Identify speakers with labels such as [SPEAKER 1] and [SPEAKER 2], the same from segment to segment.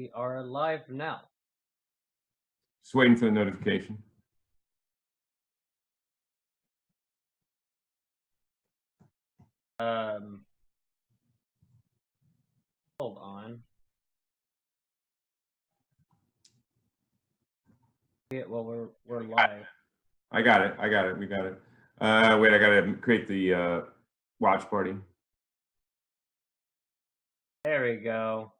[SPEAKER 1] We are live now.
[SPEAKER 2] Just waiting for the notification.
[SPEAKER 1] Hold on. Yeah, well, we're live.
[SPEAKER 2] I got it. We got it. Wait, I gotta create the watch party.
[SPEAKER 1] There we go.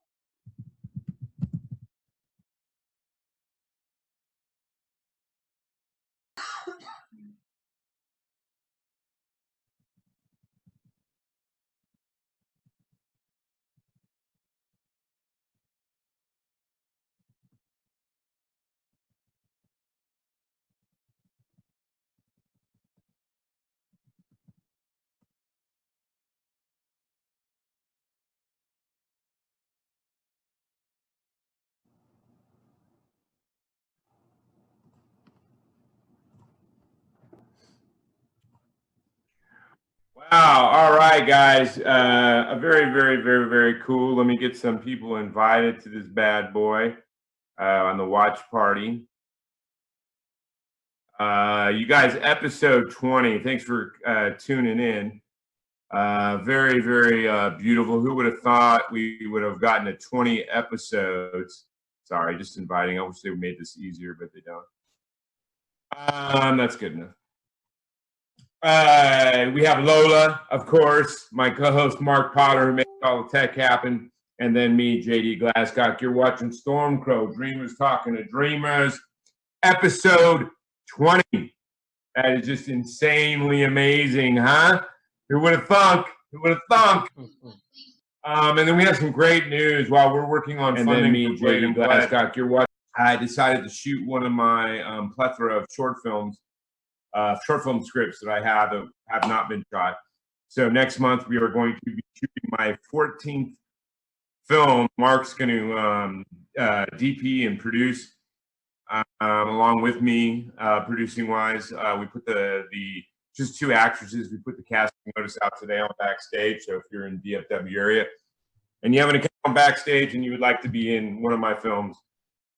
[SPEAKER 2] Wow. All right, guys. A very cool. Let me get some people invited to this bad boy on the watch party. You guys, episode 20. Thanks for tuning in. Very beautiful. Who would have thought we would have gotten to 20 episodes? Sorry, just inviting. I wish they made this easier, but they don't. That's good enough. We have Lola, of course, my co-host Mark Potter, who makes all the tech happen, and then me, JD Glasscock. You're watching StormCrow, Dreamers Talking to Dreamers, episode 20. That is just insanely amazing, huh? Who would have thunk? Who would have thunk? And then we have some great news while we're working on
[SPEAKER 3] And
[SPEAKER 2] funding.
[SPEAKER 3] then
[SPEAKER 2] Me, JD Glasscock, you're watching. I decided to shoot one of my plethora of short film scripts that I have that have not been shot. So next month we are going to be shooting my 14th film. Mark's going to DP and produce along with me, producing wise. We put the just two actresses. We put the casting notice out today on Backstage. So if you're in the DFW area and you have an account on Backstage and you would like to be in one of my films,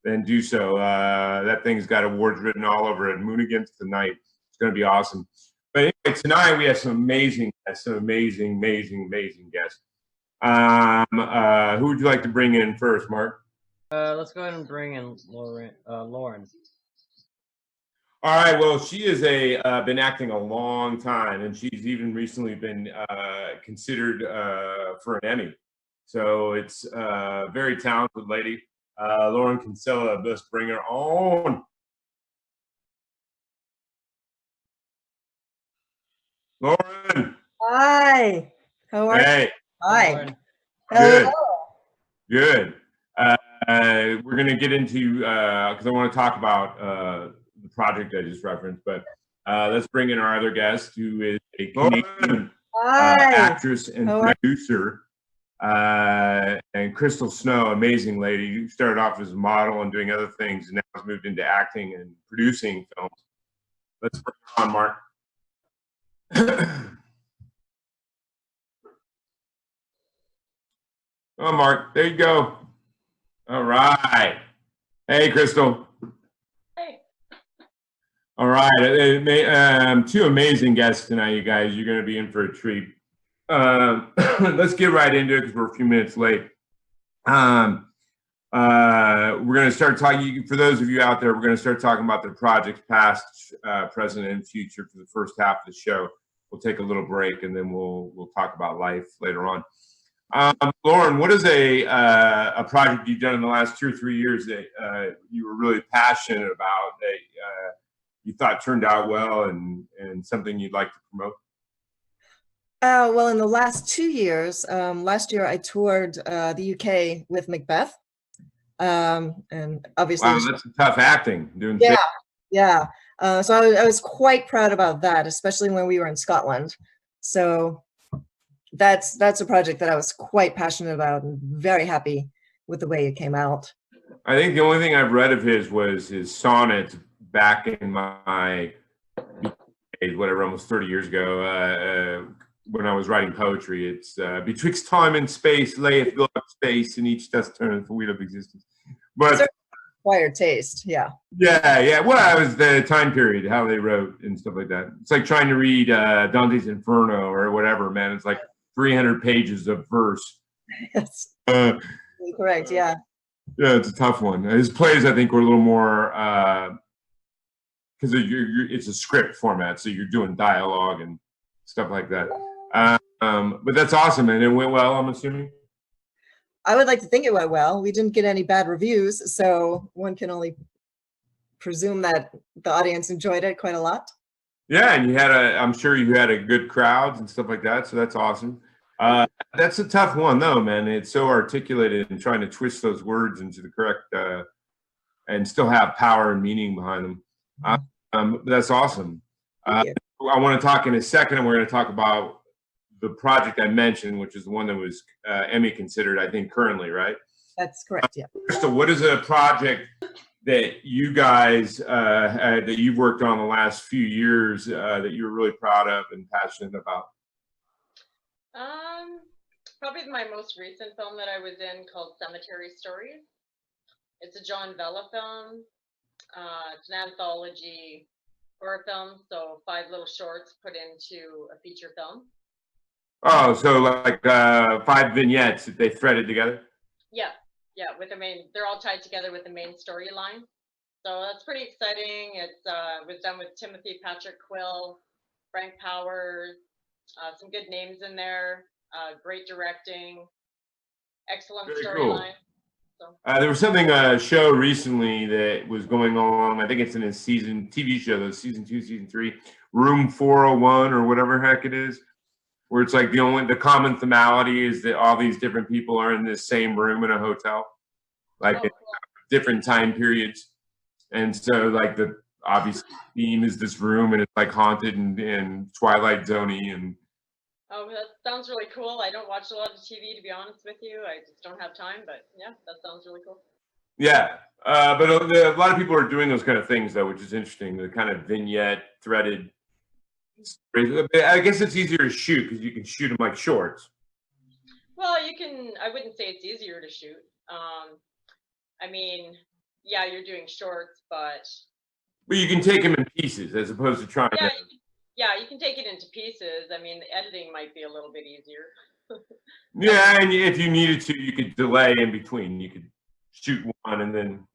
[SPEAKER 2] then do so. That thing's got awards written all over it. Moon Against the Night. It's going to be awesome. But anyway, tonight we have some amazing guests. Who would you like to bring in first, Mark?
[SPEAKER 1] Let's go ahead and bring in Loren.
[SPEAKER 2] All right. Well, she has been acting a long time, and she's even recently been considered for an Emmy. So it's a very talented lady. Loren Kinsella, let's bring her on. Loren.
[SPEAKER 4] Hi. How are you?
[SPEAKER 2] Hey.
[SPEAKER 4] Hi.
[SPEAKER 1] Loren.
[SPEAKER 2] Good. Good. We're going to get into, because I want to talk about the project I just referenced, but let's bring in our other guest, who is a Canadian actress and producer, and Chrystal Snow, amazing lady. You started off as a model and doing other things, and now has moved into acting and producing films. Let's bring her on, Mark. Oh, Mark, there you go. All right. Hey, Chrystal.
[SPEAKER 5] Hey.
[SPEAKER 2] All right. Two amazing guests tonight, you guys. You're going to be in for a treat. Let's get right into it because we're a few minutes late. We're going to start talking, for those of you out there, we're going to start talking about their projects, past, present, and future for the first half of the show. We'll take a little break and then we'll talk about life later on. Loren, what is a project you've done in the last 2 or 3 years that you were really passionate about, that you thought turned out well, and something you'd like to promote?
[SPEAKER 4] Well, in the last 2 years, last year I toured the UK with Macbeth, and obviously,
[SPEAKER 2] wow, that's tough acting. Doing
[SPEAKER 4] yeah. So I was quite proud about that, especially when we were in Scotland. So that's a project that I was quite passionate about and very happy with the way it came out.
[SPEAKER 2] I think the only thing I've read of his was his sonnet back in my whatever, almost 30 years ago. when I was writing poetry. It's betwixt time and space layeth God space, and each dust turneth the wheel of existence. But
[SPEAKER 4] acquired taste, yeah.
[SPEAKER 2] yeah. Well, that was the time period, how they wrote and stuff like that. It's like trying to read Dante's Inferno or whatever, man. It's like 300 pages of verse.
[SPEAKER 4] That's
[SPEAKER 2] Uh,
[SPEAKER 4] correct, yeah.
[SPEAKER 2] Yeah, it's a tough one. His plays, I think, were a little more because it's a script format, so you're doing dialogue and stuff like that. But that's awesome, and it went well, I'm assuming.
[SPEAKER 4] I would like to think it went well. We didn't get any bad reviews, so one can only presume that the audience enjoyed it quite a lot.
[SPEAKER 2] Yeah, and I'm sure you had a good crowds and stuff like that, so that's awesome. That's a tough one, though, man. It's so articulated and trying to twist those words into the correct and still have power and meaning behind them. That's awesome. I want to talk in a second, and we're going to talk about the project I mentioned, which is the one that was Emmy considered, I think, currently, right?
[SPEAKER 4] That's correct, yeah.
[SPEAKER 2] Chrystal, what is a project that you guys that you've worked on the last few years that you're really proud of and passionate about?
[SPEAKER 3] Probably my most recent film that I was in, called Cemetery Stories. It's a John Vella film. It's an anthology horror film, so 5 little shorts put into a feature film.
[SPEAKER 2] Oh, so like 5 vignettes that they threaded together?
[SPEAKER 3] Yeah, with the main, they're all tied together with the main storyline. So that's pretty exciting. It was done with Timothy Patrick Quill, Frank Powers, some good names in there, great directing, excellent storyline. Cool. So.
[SPEAKER 2] There was something show recently that was going on. I think it's in a TV show, though, season 2, season 3, Room 401 or whatever heck it is, where it's like the common themality is that all these different people are in this same room in a hotel, like cool. Different time periods. And so like the obvious theme is this room, and it's like haunted and Twilight Zone-y and.
[SPEAKER 3] Oh, that sounds really cool. I don't watch a lot of TV, to be honest with you. I just don't have time, but yeah, that sounds really cool.
[SPEAKER 2] Yeah, but a lot of people are doing those kind of things, though, which is interesting. The kind of vignette, threaded. I guess it's easier to shoot because you can shoot them like shorts.
[SPEAKER 3] Well, you can. I wouldn't say it's easier to shoot. I mean, yeah, you're doing shorts, but.
[SPEAKER 2] But you can take them in pieces as opposed to trying to.
[SPEAKER 3] Yeah, you can take it into pieces. I mean, the editing might be a little bit easier.
[SPEAKER 2] Yeah, and if you needed to, you could delay in between. You could shoot one, and then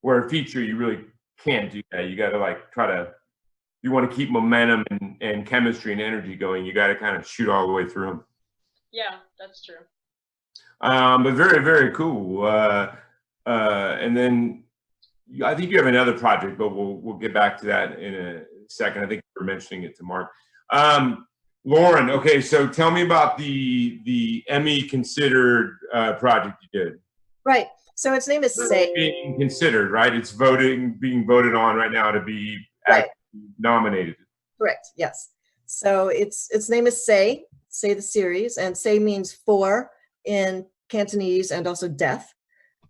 [SPEAKER 2] where a feature, you really can't do that. You got to like try to. You want to keep momentum and chemistry and energy going. You got to kind of shoot all the way through them.
[SPEAKER 3] Yeah, that's true.
[SPEAKER 2] But very, very cool. And then I think you have another project, but we'll get back to that in a second. I think you were mentioning it to Mark. Loren, okay, so tell me about the Emmy considered project you did.
[SPEAKER 4] Right. So its name is Say.
[SPEAKER 2] Being considered, right? It's being voted on right now to be nominated.
[SPEAKER 4] Correct. Yes. So its name is Say the series, and Say means 4 in Cantonese and also death.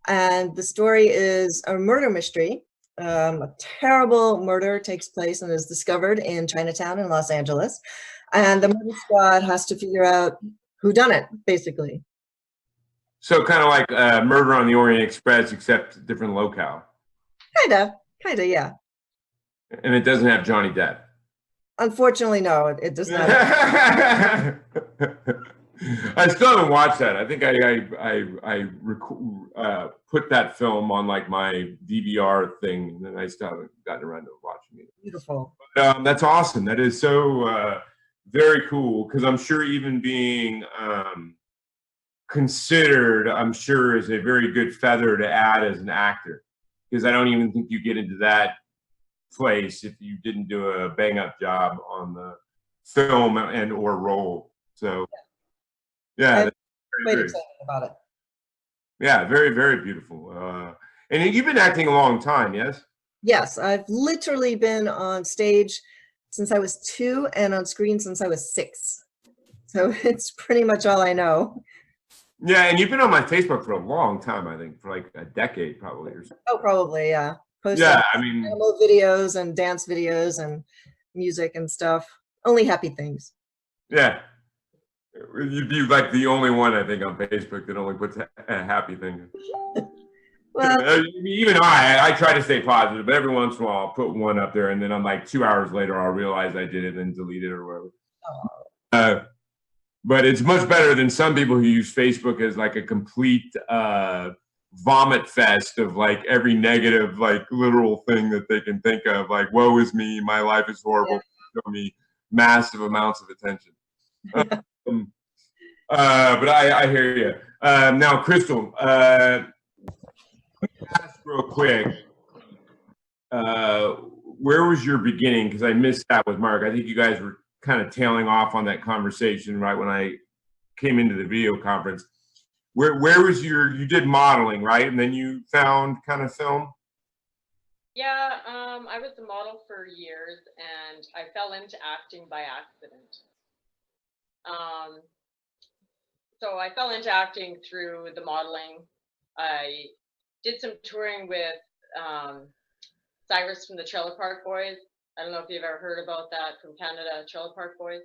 [SPEAKER 4] And the story is a murder mystery. A terrible murder takes place and is discovered in Chinatown in Los Angeles, and the murder squad has to figure out who done it, basically.
[SPEAKER 2] So kind of like Murder on the Orient Express, except different locale.
[SPEAKER 4] Kind of, yeah.
[SPEAKER 2] And it doesn't have Johnny Depp.
[SPEAKER 4] Unfortunately, no, it does not.
[SPEAKER 2] I still haven't watched that. I think I put that film on like my DVR thing, and then I still haven't gotten around to watching it.
[SPEAKER 4] Beautiful.
[SPEAKER 2] But, that's awesome. That is so very cool, because I'm sure even being considered, I'm sure, is a very good feather to add as an actor, because I don't even think you get into that place if you didn't do a bang up job on the film and or role. So yeah,
[SPEAKER 4] I'm quite excited about it.
[SPEAKER 2] Yeah, very, very beautiful. And you've been acting a long time, yes?
[SPEAKER 4] Yes, I've literally been on stage since I was 2 and on screen since I was 6. So it's pretty much all I know.
[SPEAKER 2] Yeah, and you've been on my Facebook for a long time, I think, for like a decade probably or something.
[SPEAKER 4] Oh, probably, yeah.
[SPEAKER 2] Yeah, I mean,
[SPEAKER 4] animal videos and dance videos and music and stuff. Only happy things.
[SPEAKER 2] Yeah, You'd be like the only one, I think, on Facebook that only puts happy things.
[SPEAKER 4] Well,
[SPEAKER 2] Even I try to stay positive, but every once in a while I'll put one up there, and then I'm like 2 hours later I'll realize I did it and then delete it or whatever. But it's much better than some people who use Facebook as like a complete vomit fest of like every negative, like literal thing that they can think of. Like, woe is me, my life is horrible. Show me massive amounts of attention. But I hear you. Now, Chrystal, ask real quick. Where was your beginning? Because I missed that with Mark. I think you guys were kind of tailing off on that conversation right when I came into the video conference. Where was you did modeling, right? And then you found kind of film?
[SPEAKER 3] Yeah, I was a model for years and I fell into acting by accident. So I fell into acting through the modeling. I did some touring with Cyrus from the Trailer Park Boys. I don't know if you've ever heard about that from Canada, Trailer Park Boys.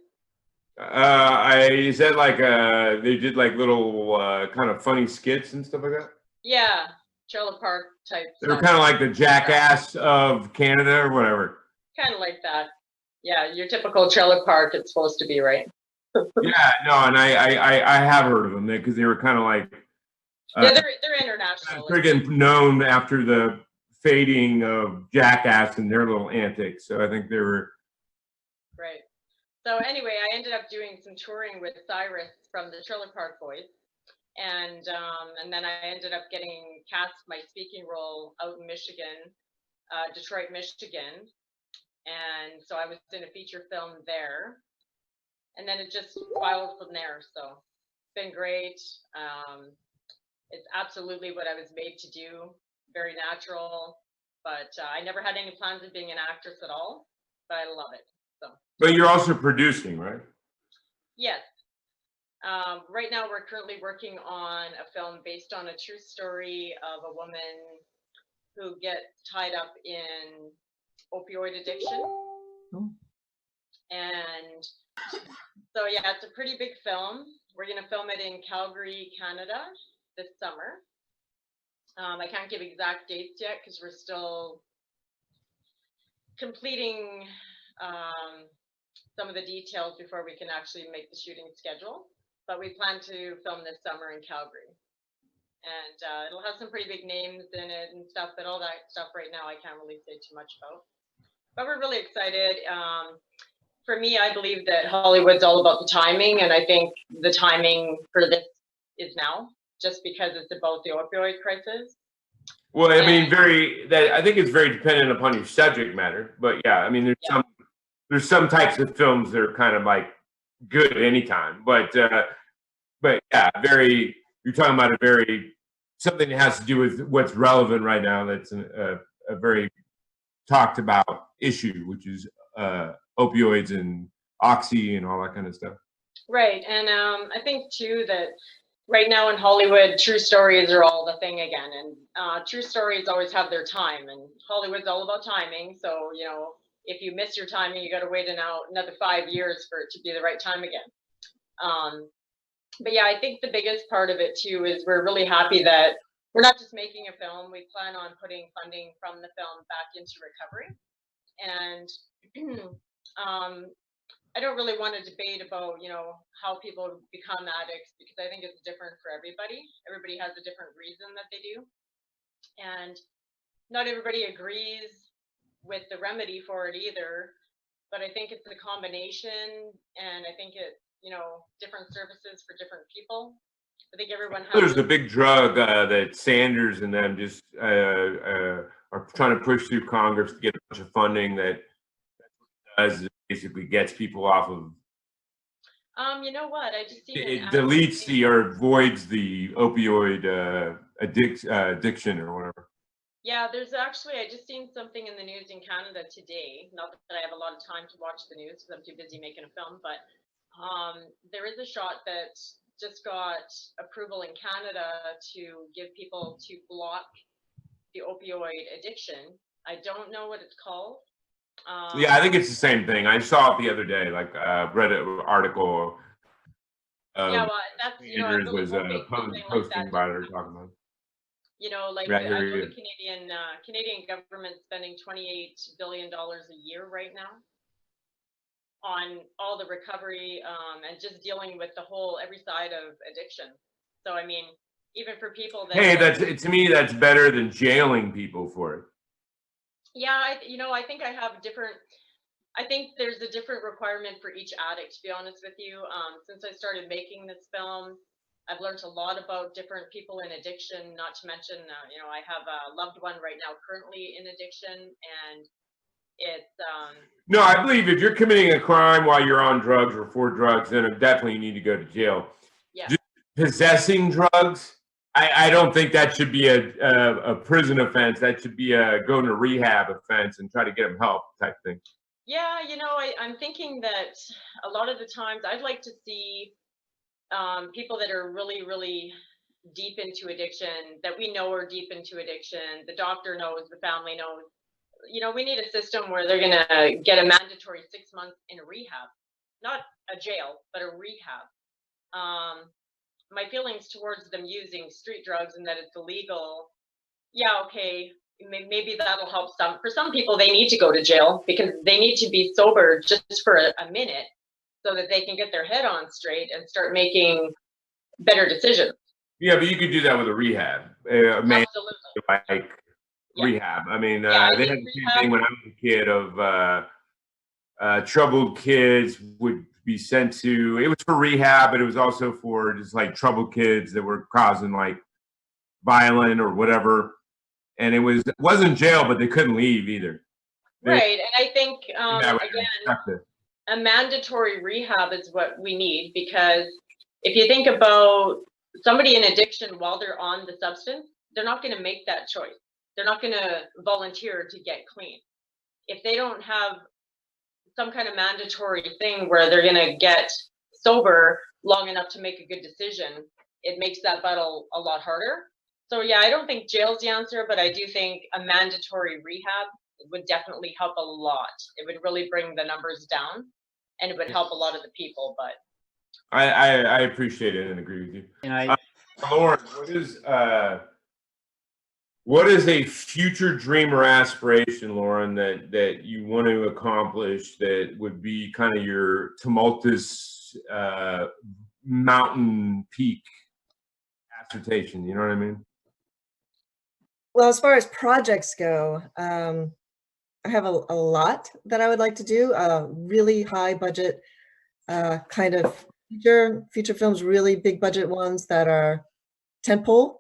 [SPEAKER 2] Is that like they did like little kind of funny skits and stuff like that?
[SPEAKER 3] Yeah, Trailer Park type.
[SPEAKER 2] They were kind of like the Jackass of Canada or whatever.
[SPEAKER 3] Kind of like that. Yeah, your typical trailer park. It's supposed to be, right?
[SPEAKER 2] Yeah, no, and I have heard of them because they were kind of like
[SPEAKER 3] Yeah, they're international.
[SPEAKER 2] friggin' known after the fading of Jackass and their little antics. So I think they were
[SPEAKER 3] Right. So anyway, I ended up doing some touring with Cyrus from the Trailer Park Boys, and then I ended up getting cast my speaking role out in Michigan, Detroit, Michigan, and so I was in a feature film there, and then it just spiraled from there. So it's been great. It's absolutely what I was made to do. Very natural, but I never had any plans of being an actress at all, but I love it. So.
[SPEAKER 2] But you're also producing, right?
[SPEAKER 3] Yes. Right now we're currently working on a film based on a true story of a woman who gets tied up in opioid addiction.
[SPEAKER 4] Oh.
[SPEAKER 3] And so yeah, it's a pretty big film. We're going to film it in Calgary, Canada this summer. I can't give exact dates yet because we're still completing some of the details before we can actually make the shooting schedule. But we plan to film this summer in Calgary. And it'll have some pretty big names in it and stuff, but all that stuff right now I can't really say too much about. But we're really excited. For me, I believe that Hollywood's all about the timing, and I think the timing for this is now, just because it's about the opioid crisis.
[SPEAKER 2] Well, I mean, I think it's very dependent upon your subject matter, but yeah, I mean, there's some types of films that are kind of like good at any time, but yeah, you're talking about something that has to do with what's relevant right now. That's a very talked about issue, which is opioids and oxy and all that kind of stuff. Right,
[SPEAKER 3] and I think too that right now in Hollywood, true stories are all the thing again, and true stories always have their time, and Hollywood's all about timing. So if you miss your timing, you got to wait another 5 years for it to be the right time again. But yeah, I think the biggest part of it too is we're really happy that we're not just making a film. We plan on putting funding from the film back into recovery, and I don't really want to debate about, how people become addicts, because I think it's different for everybody. Everybody has a different reason that they do. And not everybody agrees with the remedy for it either. But I think it's a combination, and I think it's, different services for different people. I think everyone has.
[SPEAKER 2] There's a big drug that Sanders and them just are trying to push through Congress to get a bunch of funding that does basically gets people off of.
[SPEAKER 3] You know what? I just seen
[SPEAKER 2] it deletes or avoids the opioid addiction or whatever.
[SPEAKER 3] Yeah, there's actually, I just seen something in the news in Canada today. Not that I have a lot of time to watch the news because I'm too busy making a film, but there is a shot that just got approval in Canada to give people to block the opioid addiction. I don't know what it's called.
[SPEAKER 2] Yeah, I think it's the same thing. I saw it the other day, like read an article.
[SPEAKER 3] Yeah, well, that's, I'm
[SPEAKER 2] Andrews
[SPEAKER 3] really
[SPEAKER 2] was
[SPEAKER 3] hoping something like
[SPEAKER 2] posting
[SPEAKER 3] that
[SPEAKER 2] about it or
[SPEAKER 3] doesn't
[SPEAKER 2] talking about it.
[SPEAKER 3] Like
[SPEAKER 2] Yeah, I
[SPEAKER 3] I
[SPEAKER 2] hear
[SPEAKER 3] know
[SPEAKER 2] you.
[SPEAKER 3] the Canadian government spending $28 billion a year right now on all the recovery and just dealing with the whole every side of addiction. So I mean, even for people that
[SPEAKER 2] Hey, to me that's better than jailing people for it.
[SPEAKER 3] yeah, I think I think there's a different requirement for each addict, to be honest with you. Since I started making this film, I've learned a lot about different people in addiction, not to mention, I have a loved one right now currently in addiction, and it's,
[SPEAKER 2] No, I believe if you're committing a crime while you're on drugs or for drugs, then definitely you need to go to jail.
[SPEAKER 3] yeah.
[SPEAKER 2] Just possessing drugs, I don't think that should be a prison offense. That should be a go to rehab offense and try to get them help type thing.
[SPEAKER 3] Yeah, I'm thinking that a lot of the times I'd like to see people that are really, really deep into addiction, that we know are deep into addiction. The doctor knows, the family knows. We need a system where they're going to get a mandatory 6 months in a rehab, not a jail, but a rehab. My feelings towards them using street drugs and that it's illegal. Yeah, okay. Maybe that'll help some. For some people, they need to go to jail because they need to be sober just for a minute so that they can get their head on straight and start making better decisions.
[SPEAKER 2] Yeah, but you could do that with a rehab.
[SPEAKER 3] Absolutely.
[SPEAKER 2] Like rehab. I mean,
[SPEAKER 3] I
[SPEAKER 2] they
[SPEAKER 3] think
[SPEAKER 2] had the same thing when I was a kid of troubled kids would be sent to, it was for rehab, but it was also for just like troubled kids that were causing like violent or whatever. And it wasn't jail, but they couldn't leave either.
[SPEAKER 3] Right. And I think, again, a mandatory rehab is what we need, because if you think about somebody in addiction while they're on the substance, they're not going to make that choice. They're not going to volunteer to get clean. If they don't have some kind of mandatory thing where they're going to get sober long enough to make a good decision, it makes that battle a lot harder. So yeah, I don't think jail's the answer, but I do think a mandatory rehab would definitely help a lot. It would really bring the numbers down, and it would help a lot of the people. But
[SPEAKER 2] I appreciate it and agree with you.
[SPEAKER 1] And
[SPEAKER 2] Loren, what is a future dream or aspiration, Loren, that you want to accomplish that would be kind of your tumultuous mountain peak aspiration? You know what I mean?
[SPEAKER 4] Well, as far as projects go, I have a lot that I would like to do. Really high budget kind of feature films, really big budget ones that are tentpole,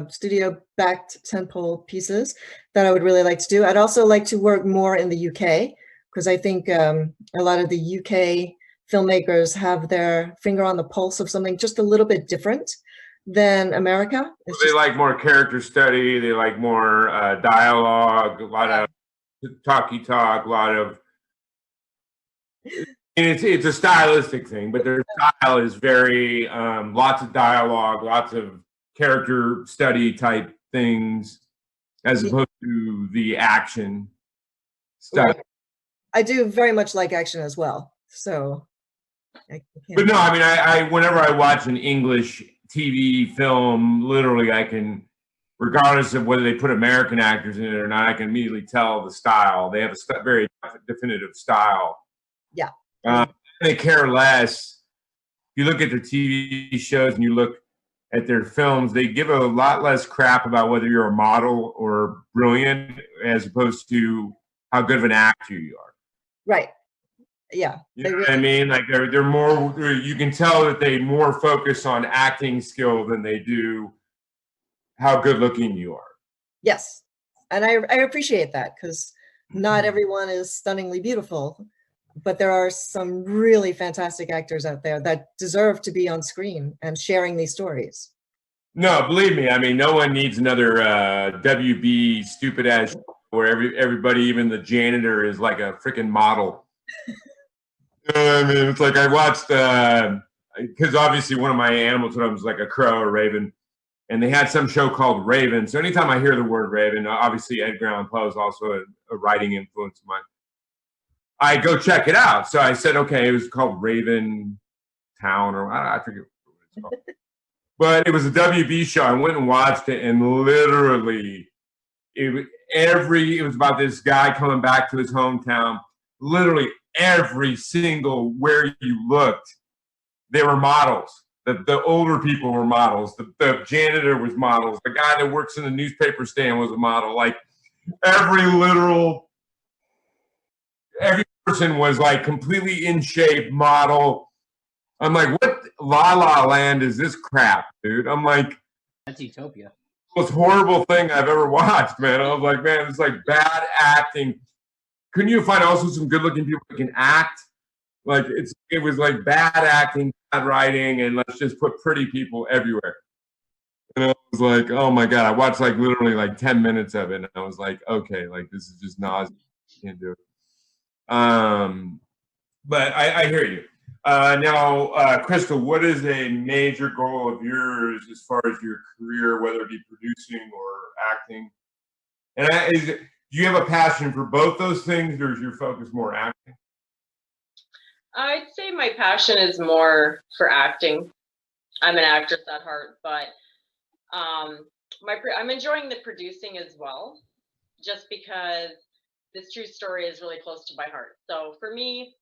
[SPEAKER 4] studio-backed tentpole pieces that I would really like to do. I'd also like to work more in the UK, because I think a lot of the UK filmmakers have their finger on the pulse of something just a little bit different than America.
[SPEAKER 2] They like more character study. They like more dialogue, a lot of talky talk, a lot of. And it's a stylistic thing, but their style is very lots of dialogue, lots of character study type things, as opposed to the action stuff.
[SPEAKER 4] Right. I do very much like action as well. So,
[SPEAKER 2] but no, I mean, I whenever I watch an English TV film, literally, I can, regardless of whether they put American actors in it or not, I can immediately tell the style. They have a very definitive style.
[SPEAKER 4] Yeah.
[SPEAKER 2] They care less. If you look at their TV shows and you look at their films, they give a lot less crap about whether you're a model or brilliant, as opposed to how good of an actor you are.
[SPEAKER 4] Right. Yeah.
[SPEAKER 2] You know what I mean? Like they're more, you can tell that they more focus on acting skill than they do how good looking you are.
[SPEAKER 4] Yes. And I appreciate that, because not everyone is stunningly beautiful, but there are some really fantastic actors out there that deserve to be on screen and sharing these stories.
[SPEAKER 2] No, believe me. I mean, no one needs another WB stupid ass where everybody, even the janitor, is like a freaking model. I mean, it's like I watched because obviously one of my animal totems was like a crow or raven, and they had some show called Raven. So anytime I hear the word Raven, obviously Edgar Allan Poe is also a writing influence of mine. I go check it out. So I said, okay, it was called Raven Town, or I forget what it's called. But it was a WB show. I went and watched it, and literally, it was about this guy coming back to his hometown. Literally every single where you looked, there were models. The older people were models. The janitor was models. The guy that works in the newspaper stand was a model. Like every person was like completely in shape model. I'm like, what La La Land is this crap, dude? I'm like,
[SPEAKER 1] That's Utopia.
[SPEAKER 2] most horrible thing I've ever watched, man. I was like, man, it's like bad acting. Couldn't you find also some good-looking people that can act? Like it was like bad acting, bad writing, and let's just put pretty people everywhere. And I was like, oh my god! I watched like literally like 10 minutes of it, and I was like, okay, like this is just nauseous. Can't do it. But I hear you. Now, Chrystal, what is a major goal of yours as far as your career, whether it be producing or acting? And do you have a passion for both those things, or is your focus more acting?
[SPEAKER 3] I'd say my passion is more for acting. I'm an actress at heart, but I'm enjoying the producing as well, just because this true story is really close to my heart. So for me,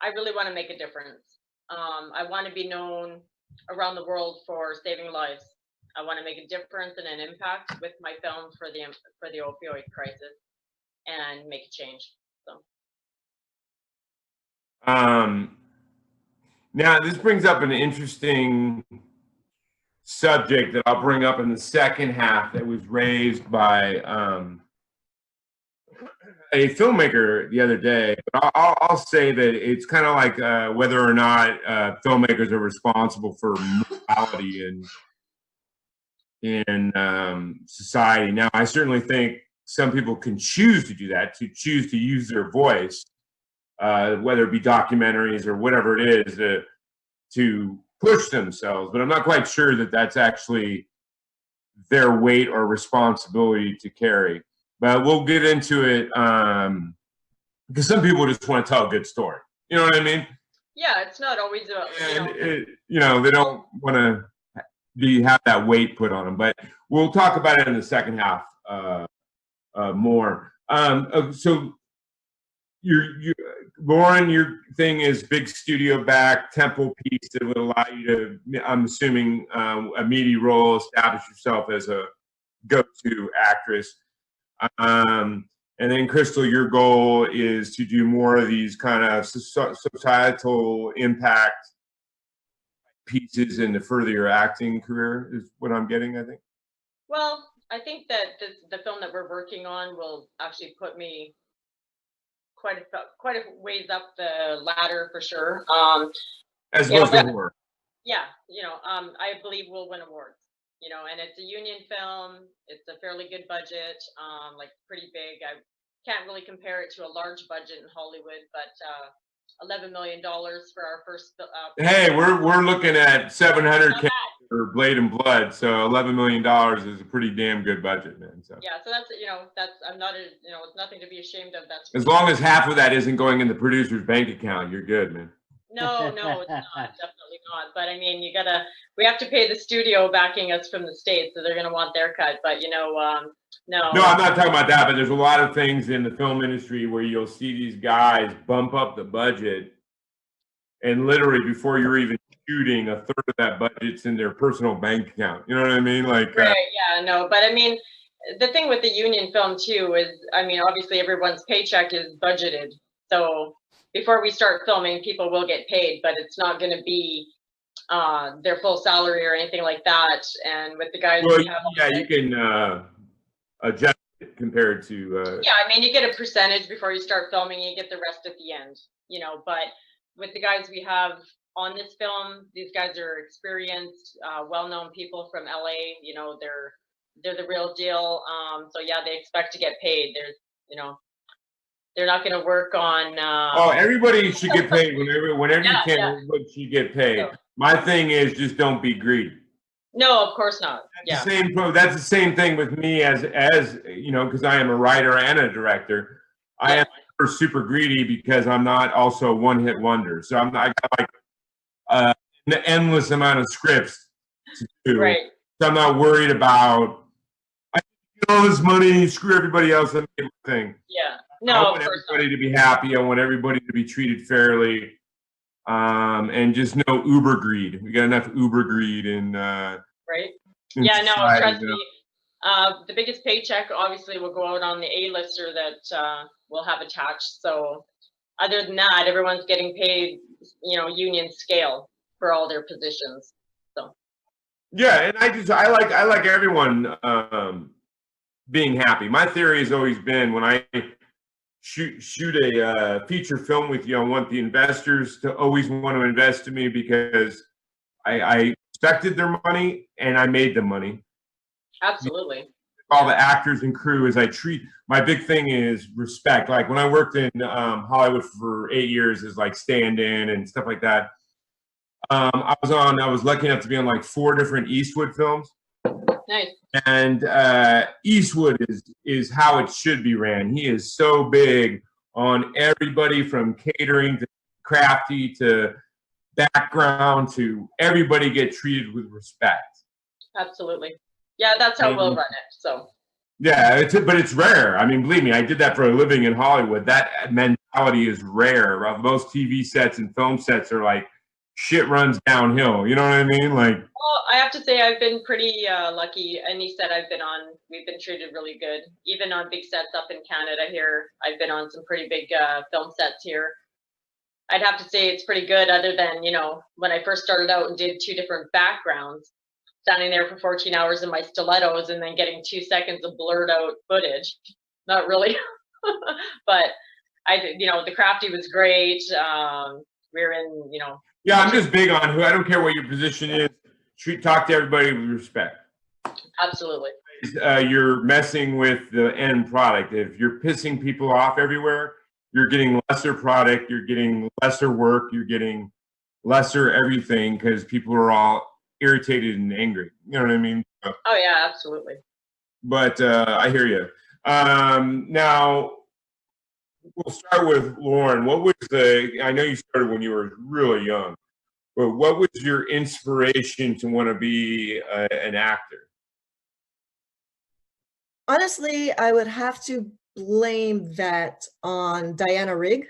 [SPEAKER 3] I really want to make a difference. I want to be known around the world for saving lives. I want to make a difference and an impact with my film for the opioid crisis and make a change. So.
[SPEAKER 2] Now this brings up an interesting subject that I'll bring up in the second half that was raised by a filmmaker the other day. But I'll say that it's kind of like whether or not filmmakers are responsible for morality in society. Now, I certainly think some people can choose to do that, to choose to use their voice, whether it be documentaries or whatever it is, to push themselves. But I'm not quite sure that that's actually their weight or responsibility to carry. But we'll get into it because some people just want to tell a good story. You know what I mean?
[SPEAKER 3] Yeah, it's not always about,
[SPEAKER 2] they don't want to have that weight put on them. But we'll talk about it in the second half more. So Loren, your thing is big studio back, temple piece that would allow you to, I'm assuming, a meaty role, establish yourself as a go-to actress. And then Chrystal, your goal is to do more of these kind of societal impact pieces and to further your acting career is what I'm getting, I think.
[SPEAKER 3] Well, I think that the film that we're working on will actually put me quite a ways up the ladder for sure.
[SPEAKER 2] As opposed to horror.
[SPEAKER 3] Yeah, I believe we'll win awards. And it's a union film. It's a fairly good budget, like pretty big. I can't really compare it to a large budget in Hollywood, but $11 million for our first.
[SPEAKER 2] Hey, we're looking at $700K for Blade and Blood, so $11 million is a pretty damn good budget, man. So
[SPEAKER 3] yeah, so that's I'm not it's nothing to be ashamed of. That's
[SPEAKER 2] as long as half of that isn't going in the producer's bank account, you're good, man.
[SPEAKER 3] No, it's not. Definitely not. But I mean, we have to pay the studio backing us from the States, so they're going to want their cut. But no. No,
[SPEAKER 2] I'm not talking about that. But there's a lot of things in the film industry where you'll see these guys bump up the budget, and literally before you're even shooting, a third of that budget's in their personal bank account. You know what I mean? Like,
[SPEAKER 3] right? Yeah, no. But I mean, the thing with the union film too is, I mean, obviously everyone's paycheck is budgeted, so before we start filming, people will get paid, but it's not going to be their full salary or anything like that. And with the guys,
[SPEAKER 2] well, you can adjust it compared to.
[SPEAKER 3] Yeah, I mean, you get a percentage before you start filming, you get the rest at the end. But with the guys we have on this film, these guys are experienced, well-known people from LA. They're the real deal. So yeah, they expect to get paid. They're not going to work on.
[SPEAKER 2] Everybody should get paid whenever you can. Everybody should get paid. So, my thing is just don't be greedy.
[SPEAKER 3] No, of course not.
[SPEAKER 2] That's the same thing with me as because I am a writer and a director. I am super greedy because I'm not also a one-hit wonder. So I got like an endless amount of scripts to do.
[SPEAKER 3] Right.
[SPEAKER 2] So I'm not worried about I get all this money, screw everybody else and make a thing.
[SPEAKER 3] Yeah.
[SPEAKER 2] I
[SPEAKER 3] No, of
[SPEAKER 2] want
[SPEAKER 3] course not.
[SPEAKER 2] everybody to be happy. I want everybody to be treated fairly. And just no uber greed. We got enough uber greed in
[SPEAKER 3] Right.
[SPEAKER 2] in
[SPEAKER 3] Yeah, no,
[SPEAKER 2] society,
[SPEAKER 3] trust
[SPEAKER 2] you know?
[SPEAKER 3] me. The biggest paycheck obviously will go out on the A-lister that we'll have attached. So other than that, everyone's getting paid, union scale for all their positions. So
[SPEAKER 2] Yeah, and I like everyone being happy. My theory has always been when I shoot a feature film with you, I want the investors to always want to invest in me because I expected their money and I made the money.
[SPEAKER 3] absolutely.
[SPEAKER 2] All the actors and crew as I treat. My big thing is respect. Like when I worked in Hollywood for 8 years as like stand-in and stuff like that. I was lucky enough to be on like 4 different Eastwood films.
[SPEAKER 3] Nice.
[SPEAKER 2] And Eastwood is how it should be ran. He is so big on everybody from catering to crafty to background to everybody get treated with respect.
[SPEAKER 3] Absolutely. Yeah, that's how we'll run it. So
[SPEAKER 2] Yeah, but it's rare. I mean, believe me, I did that for a living in Hollywood. That mentality is rare. Most TV sets and film sets are like shit runs downhill. You know what I mean? Like,
[SPEAKER 3] well, I have to say I've been pretty lucky. Any set I've been on, we've been treated really good. Even on big sets up in Canada here, I've been on some pretty big film sets here. I'd have to say it's pretty good other than, when I first started out and did 2 different backgrounds, standing there for 14 hours in my stilettos and then getting 2 seconds of blurred out footage. Not really. But I did, the crafty was great. We're in,
[SPEAKER 2] yeah, I'm just big on who. I don't care what your position is. Talk to everybody with respect.
[SPEAKER 3] Absolutely.
[SPEAKER 2] You're messing with the end product. If you're pissing people off everywhere, you're getting lesser product. You're getting lesser work. You're getting lesser everything because people are all irritated and angry. You know what I mean?
[SPEAKER 3] Oh yeah, absolutely.
[SPEAKER 2] But I hear you. Now we'll start with Loren. What was I know you started when you were really young, but what was your inspiration to want to be an actor?
[SPEAKER 4] Honestly, I would have to blame that on Diana Rigg.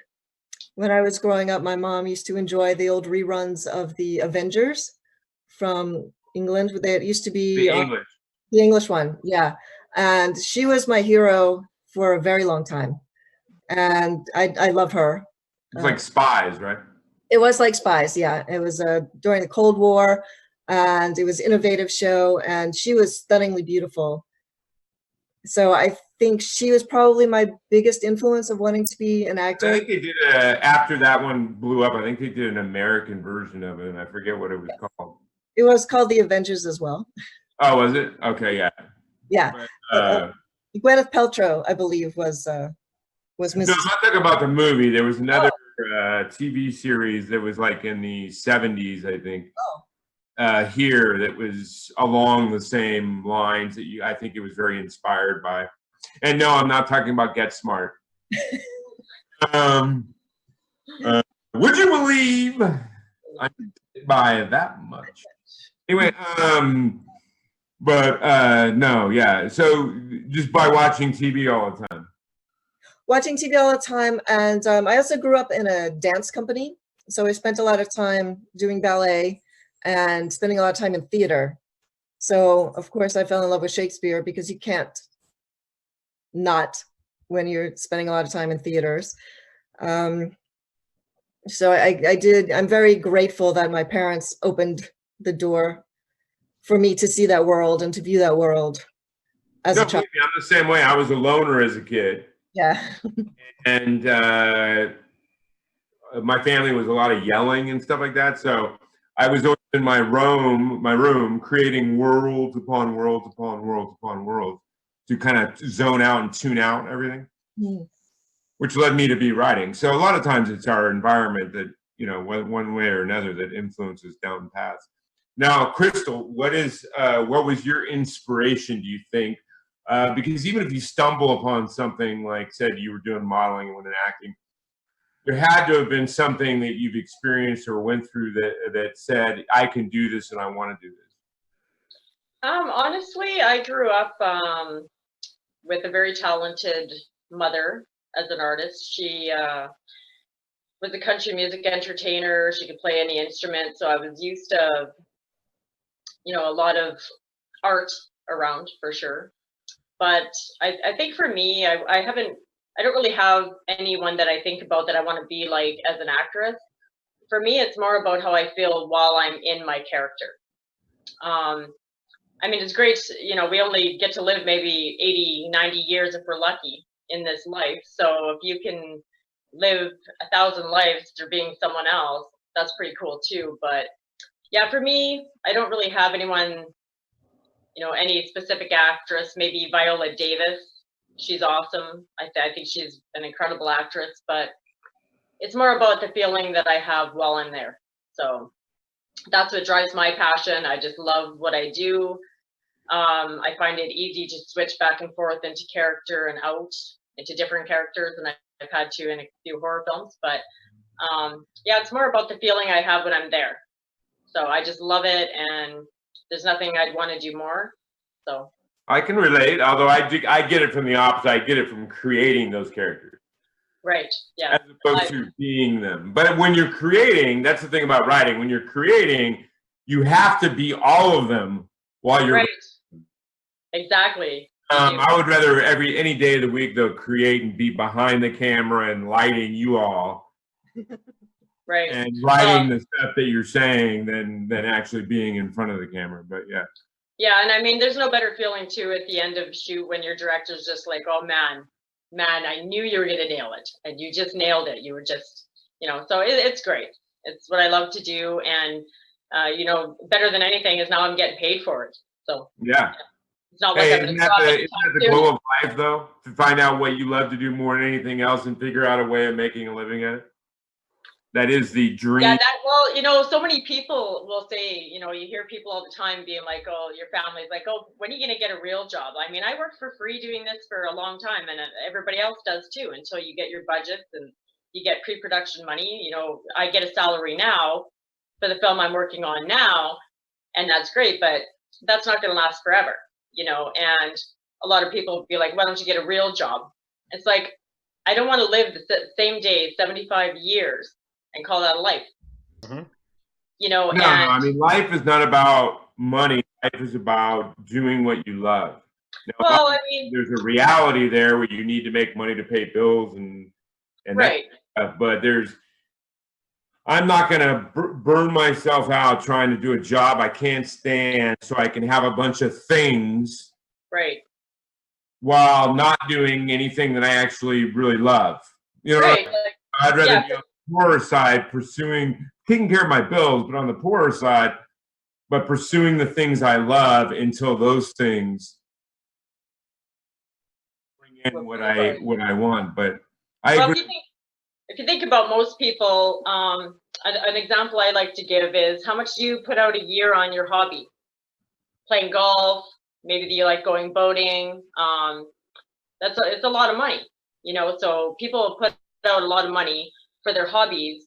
[SPEAKER 4] When I was growing up, my mom used to enjoy the old reruns of the Avengers from England. It used to be the English one, yeah. And she was my hero for a very long time. And I love her.
[SPEAKER 2] It's like Spies, right?
[SPEAKER 4] It was like Spies, yeah. It was during the Cold War, and it was an innovative show, and she was stunningly beautiful. So I think she was probably my biggest influence of wanting to be an actor.
[SPEAKER 2] I think they did after that one blew up. I think they did an American version of it, and I forget what it was called.
[SPEAKER 4] It was called The Avengers as well.
[SPEAKER 2] Oh, was it? Okay, yeah.
[SPEAKER 4] Yeah. Gwyneth Paltrow, I believe, was Mrs.
[SPEAKER 2] No, I'm not talking about the movie. There was another TV series that was like in the 70s, I think. Here that was along the same lines that I think it was very inspired by. And no, I'm not talking about Get Smart. Would you believe I didn't buy that much? Anyway, but no, yeah. So just by watching TV all the time.
[SPEAKER 4] Watching TV all the time, and I also grew up in a dance company, so I spent a lot of time doing ballet and spending a lot of time in theater. So of course I fell in love with Shakespeare because you can't not when you're spending a lot of time in theaters. So I did. I'm very grateful that my parents opened the door for me to see that world and to view that world as a child.
[SPEAKER 2] I'm the same way. I was a loner as a kid.
[SPEAKER 4] Yeah.
[SPEAKER 2] And my family was a lot of yelling and stuff like that. So I was always in my room, creating worlds upon worlds upon worlds upon worlds to kind of zone out and tune out everything, which led me to be writing. So a lot of times it's our environment that, one way or another that influences down paths. Now, Chrystal, what was your inspiration, do you think? Because even if you stumble upon something like, said you were doing modeling and went into acting, there had to have been something that you've experienced or went through that said, I can do this and I want to do this.
[SPEAKER 3] Honestly, I grew up with a very talented mother as an artist. She was a country music entertainer. She could play any instrument, so I was used to, a lot of art around for sure. But I think for me, I don't really have anyone that I think about that I want to be like as an actress. For me, it's more about how I feel while I'm in my character. I mean, it's great, we only get to live maybe 80, 90 years if we're lucky in this life. So if you can live 1,000 lives through being someone else, that's pretty cool too. But yeah, for me, I don't really have anyone, any specific actress, maybe Viola Davis. She's awesome. I think she's an incredible actress, but it's more about the feeling that I have while I'm there. So that's what drives my passion. I just love what I do. I find it easy to switch back and forth into character and out into different characters, and I've had to in a few horror films. But yeah, it's more about the feeling I have when I'm there. So I just love it, and there's nothing I'd want to do more. So
[SPEAKER 2] I can relate, although I get it from the opposite. I get it from creating those characters.
[SPEAKER 3] Right. Yeah.
[SPEAKER 2] As opposed to being them. But when you're creating, that's the thing about writing. When you're creating, you have to be all of them while you're
[SPEAKER 3] right. Exactly.
[SPEAKER 2] I would rather any day of the week though create and be behind the camera and lighting you all.
[SPEAKER 3] Right.
[SPEAKER 2] And writing the stuff that you're saying than actually being in front of the camera. But yeah.
[SPEAKER 3] Yeah, and I mean there's no better feeling too at the end of shoot when your director's just like, oh man, I knew you were gonna nail it. And you just nailed it. You were just, so it's great. It's what I love to do, and better than anything is now I'm getting paid for it. So
[SPEAKER 2] yeah.
[SPEAKER 3] It's not like
[SPEAKER 2] isn't that the goal of life, though? To find out what you love to do more than anything else and figure out a way of making a living at it? That is the dream.
[SPEAKER 3] Yeah, so many people will say, you hear people all the time being like, oh, your family's like, oh, when are you going to get a real job? I mean, I worked for free doing this for a long time, and everybody else does too, until you get your budgets and you get pre-production money. I get a salary now for the film I'm working on now, and that's great, but that's not going to last forever. And a lot of people will be like, why don't you get a real job? It's like, I don't want to live the same day 75 years and call that a life.
[SPEAKER 1] Mm-hmm.
[SPEAKER 2] No, I mean, life is not about money. Life is about doing what you love.
[SPEAKER 3] Well, I mean,
[SPEAKER 2] there's a reality there where you need to make money to pay bills and
[SPEAKER 3] right.
[SPEAKER 2] But I'm not going to burn myself out trying to do a job I can't stand so I can have a bunch of things.
[SPEAKER 3] Right.
[SPEAKER 2] While not doing anything that I actually really love.
[SPEAKER 3] Right.
[SPEAKER 2] I'd rather be on the poorer side taking care of my bills, but on the poorer side, but pursuing the things I love until those things bring in what I want. But I agree.
[SPEAKER 3] If you think about most people, an example I like to give is how much do you put out a year on your hobby? Playing golf, maybe you like going boating. It's a lot of money, so people put out a lot of money for their hobbies,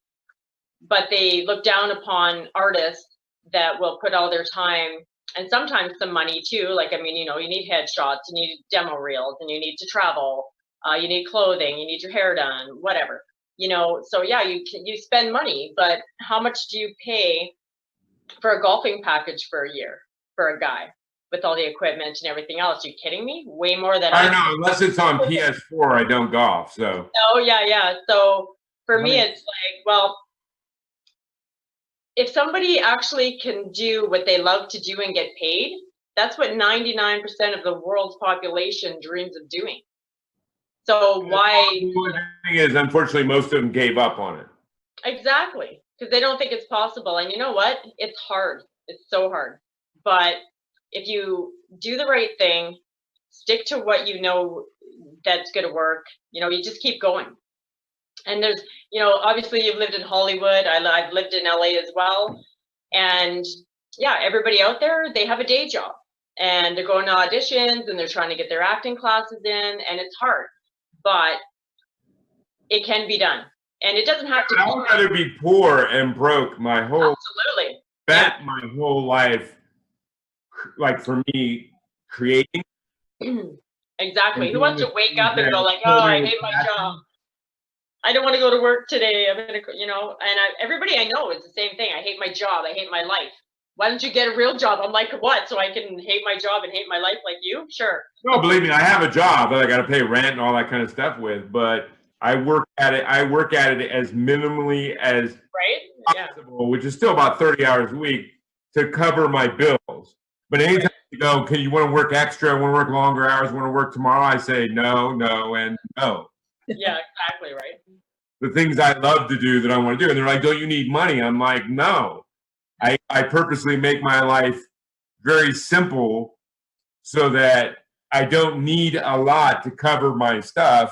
[SPEAKER 3] but they look down upon artists that will put all their time and sometimes some money too. Like, I mean, you need headshots, you need demo reels, and you need to travel, you need clothing, you need your hair done, whatever. So yeah, you spend money, but how much do you pay for a golfing package for a year for a guy with all the equipment and everything else? You kidding me? Way more than
[SPEAKER 2] I know, unless it's on PS4, I don't golf. So.
[SPEAKER 3] Oh yeah. So for me, it's like, well, if somebody actually can do what they love to do and get paid, that's what 99% of the world's population dreams of doing. So why?
[SPEAKER 2] The thing is, unfortunately, most of them gave up on it.
[SPEAKER 3] Exactly, because they don't think it's possible. And you know what? It's hard. It's so hard. But if you do the right thing, stick to what you know that's going to work, you just keep going. And there's, obviously you've lived in Hollywood. I've lived in LA as well. And yeah, everybody out there, they have a day job and they're going to auditions and they're trying to get their acting classes in, and it's hard, but it can be done. And it doesn't have to
[SPEAKER 2] I would rather be poor and broke my whole
[SPEAKER 3] absolutely.
[SPEAKER 2] spent my whole life, like for me, creating.
[SPEAKER 3] Exactly. Who wants to wake up and go like, oh, I hate my job. I don't want to go to work today. I'm gonna, you know. And everybody I know is the same thing. I hate my job. I hate my life. Why don't you get a real job? I'm like, what? So I can hate my job and hate my life like you? Sure.
[SPEAKER 2] No, believe me, I have a job that I got to pay rent and all that kind of stuff with, but I work at it. I work at it as minimally as possible, which is still about 30 hours a week to cover my bills. But anytime you go, okay, you want to work extra, want to work longer hours, want to work tomorrow, I say no, no, and no.
[SPEAKER 3] Yeah, exactly right.
[SPEAKER 2] The things I love to do that I want to do. And they're like, don't you need money? I'm like, no. I purposely make my life very simple so that I don't need a lot to cover my stuff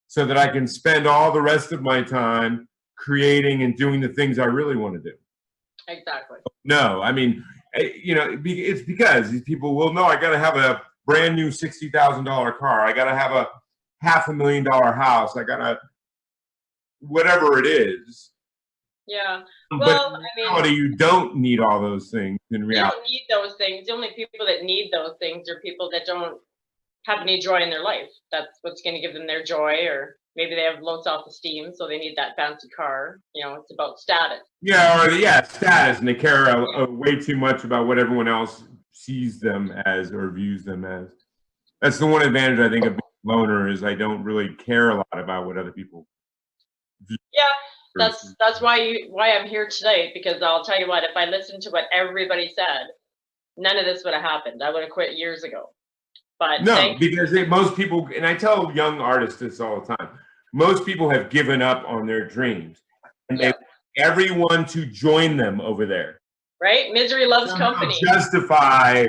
[SPEAKER 2] so that I can spend all the rest of my time creating and doing the things I really want to do.
[SPEAKER 3] Exactly.
[SPEAKER 2] No, I mean, you know, it's because these people will know I got to have a brand new $60,000 car. I got to have a $500,000 house. I got to, whatever it is.
[SPEAKER 3] Yeah.
[SPEAKER 2] Well,
[SPEAKER 3] Well,
[SPEAKER 2] in reality, you don't need all those things in reality.
[SPEAKER 3] You don't need those things. The only people that need those things are people that don't have any joy in their life. That's what's going to give them their joy, or maybe they have low self-esteem, so they need that fancy car. You know, it's about status.
[SPEAKER 2] Yeah, or status, and they care way too much about what everyone else sees them as or views them as. That's the one advantage I think of being a loner is I don't really care a lot about what other people view.
[SPEAKER 3] Yeah. That's why I'm here today, because I'll tell you what, if I listened to what everybody said, none of this would have happened. I would have quit years ago. But
[SPEAKER 2] no, because most people, and I tell young artists this all the time, most people have given up on their dreams, and they want everyone to join them over there.
[SPEAKER 3] Right? Misery loves company.
[SPEAKER 2] Justify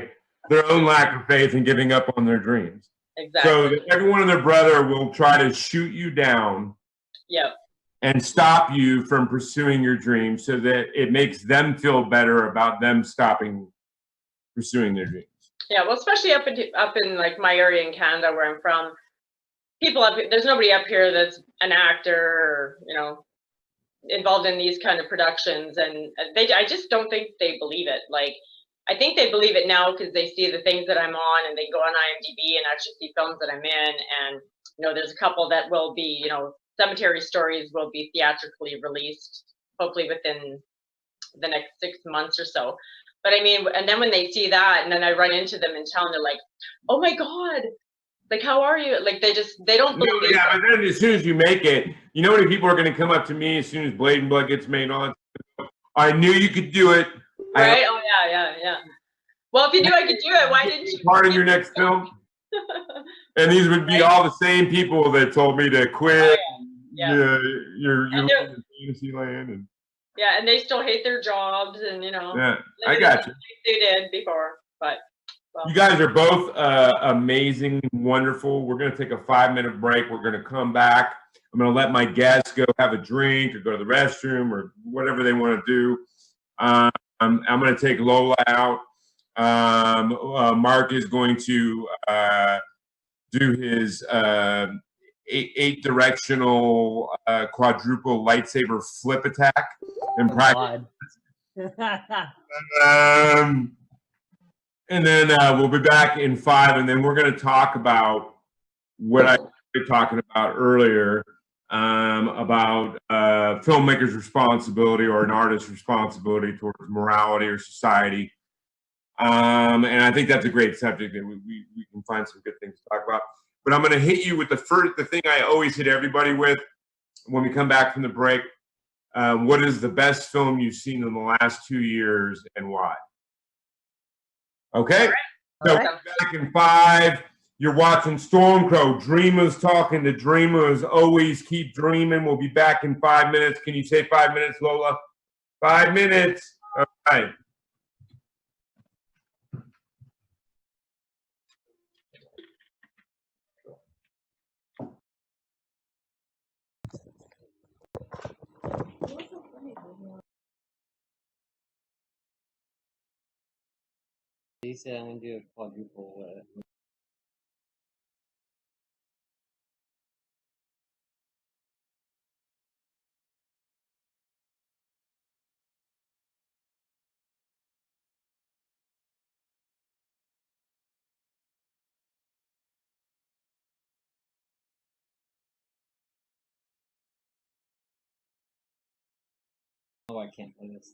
[SPEAKER 2] their own lack of faith in giving up on their dreams.
[SPEAKER 3] Exactly.
[SPEAKER 2] So that everyone and their brother will try to shoot you down.
[SPEAKER 3] Yep.
[SPEAKER 2] And stop you from pursuing your dreams so that it makes them feel better about them stopping pursuing their dreams.
[SPEAKER 3] Yeah, well, especially up in like my area in Canada where I'm from, there's nobody up here that's an actor or, you know, involved in these kind of productions, and I just don't think they believe it. Like, I think they believe it now because they see the things that I'm on, and they go on IMDb and actually see films that I'm in, and you know, there's a couple that will be, you know, Cemetery Stories will be theatrically released, hopefully within the next 6 months or so. But I mean, and then when they see that, and then I run into them in town, they're like, "Oh my God, like how are you?" Like they don't believe.
[SPEAKER 2] No, yeah, but then as soon as you make it, you know how many people are going to come up to me as soon as Blade and Blood gets made on? I knew you could do it.
[SPEAKER 3] Right? Oh yeah. Well, if you knew I could do it, why didn't you?
[SPEAKER 2] Part of your next film. And these would be all the same people that told me to quit.
[SPEAKER 3] Oh, yeah.
[SPEAKER 2] You're living in fantasy land, and
[SPEAKER 3] yeah, and they still hate their jobs, and you know.
[SPEAKER 2] Yeah, I got you.
[SPEAKER 3] They did before, but. Well.
[SPEAKER 2] You guys are both amazing, wonderful. We're going to take a 5-minute break. We're going to come back. I'm going to let my guests go have a drink or go to the restroom or whatever they want to do. I'm going to take Lola out. Mark is going to do his 8-directional quadruple lightsaber flip attack and practice. And then we'll be back in 5, and then we're going to talk about what I was talking about earlier, about filmmakers' responsibility or an artist's responsibility towards morality or society. And I think that's a great subject that we can find some good things to talk about. But I'm going to hit you with the thing I always hit everybody with when we come back from the break. What is the best film you've seen in the last 2 years and why? Okay, so back in 5. You're watching StormCrow. Dreamers talking to dreamers. Always keep dreaming. We'll be back in 5 minutes. Can you say 5 minutes, Lola? 5 minutes. All right.
[SPEAKER 1] He said I'm gonna do a quadruple. Oh, I can't play this.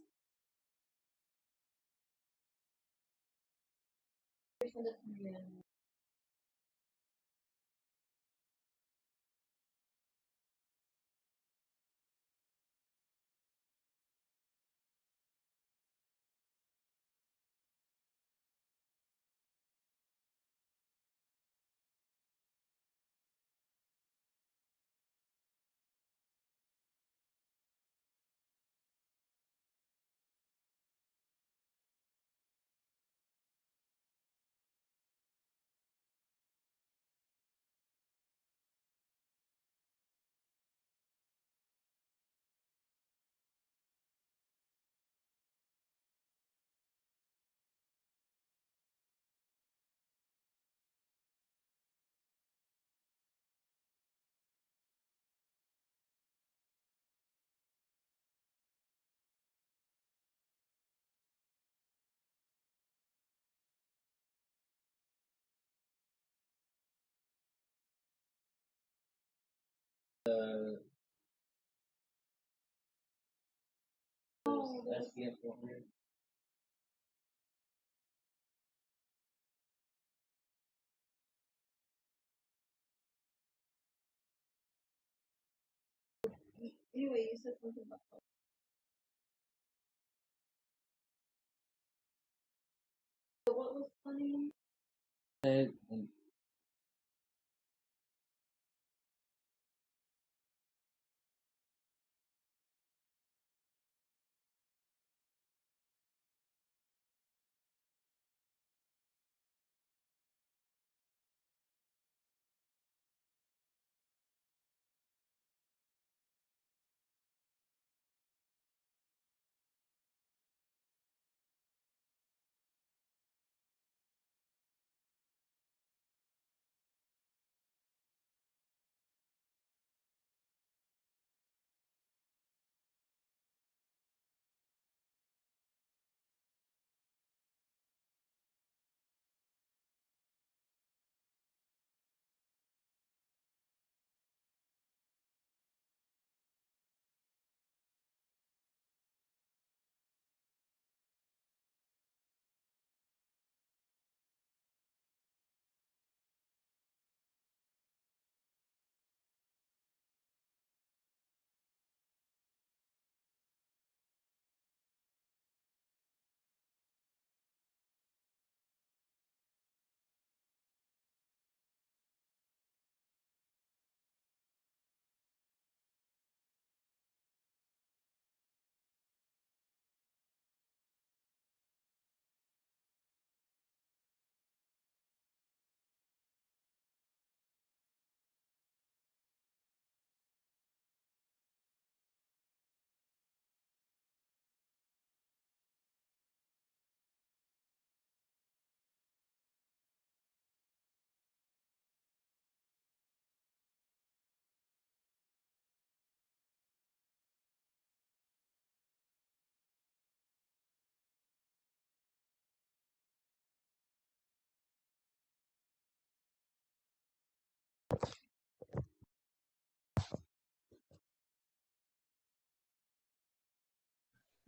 [SPEAKER 1] SPF 400.
[SPEAKER 4] Anyway, you said something about. What was funny?
[SPEAKER 1] And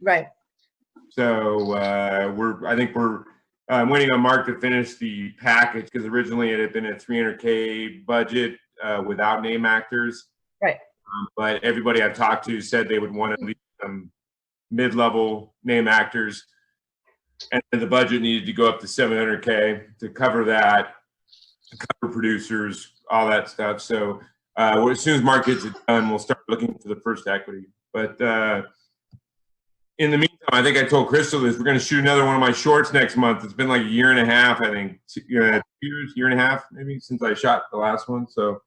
[SPEAKER 4] Right.
[SPEAKER 2] So I think we're waiting on Mark to finish the package because originally it had been a $300K budget without name actors.
[SPEAKER 4] Right.
[SPEAKER 2] But everybody I've talked to said they would want at least some mid-level name actors, and the budget needed to go up to $700K to cover that, to cover producers, all that stuff. So as soon as Mark gets it done, we'll start looking for the first equity. But in the meantime, I think I told Chrystal this. We're going to shoot another one of my shorts next month. It's been like a year and a half, I think, 2 years, year and a half, maybe, since I shot the last one. So,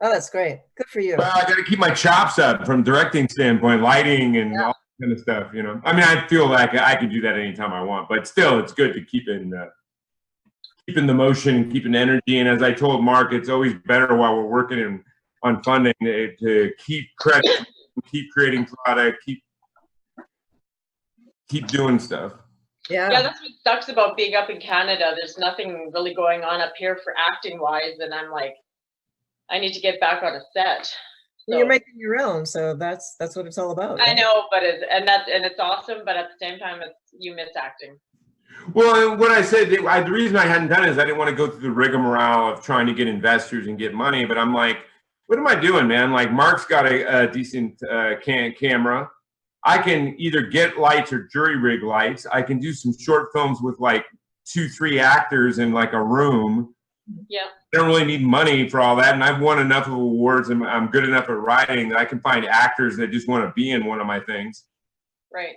[SPEAKER 4] Oh, that's great. Good for you.
[SPEAKER 2] well, I got to keep my chops up from directing standpoint, lighting, and all that kind of stuff. You know, I mean, I feel like I can do that anytime I want, but still, it's good to keep in the motion, keeping energy. And as I told Mark, it's always better while we're working on funding to keep credit, keep creating product, keep doing stuff.
[SPEAKER 3] Yeah, that's what sucks about being up in Canada. There's nothing really going on up here for acting wise, and I'm like, I need to get back on a set.
[SPEAKER 4] You're
[SPEAKER 3] So
[SPEAKER 4] making your own, so that's what it's all about.
[SPEAKER 3] I
[SPEAKER 4] Right?
[SPEAKER 3] know, but it's awesome, but at the same time, you miss acting.
[SPEAKER 2] Well, and what I said, the reason I hadn't done it is I didn't want to go through the rigmarole of trying to get investors and get money. But I'm like, what am I doing, man? Like, Mark's got a decent camera. I can either get lights or jury rig lights. I can do some short films with like 2-3 actors in like a room.
[SPEAKER 3] Yeah.
[SPEAKER 2] I don't really need money for all that, and I've won enough of awards, and I'm good enough at writing that I can find actors that just want to be in one of my things.
[SPEAKER 3] Right.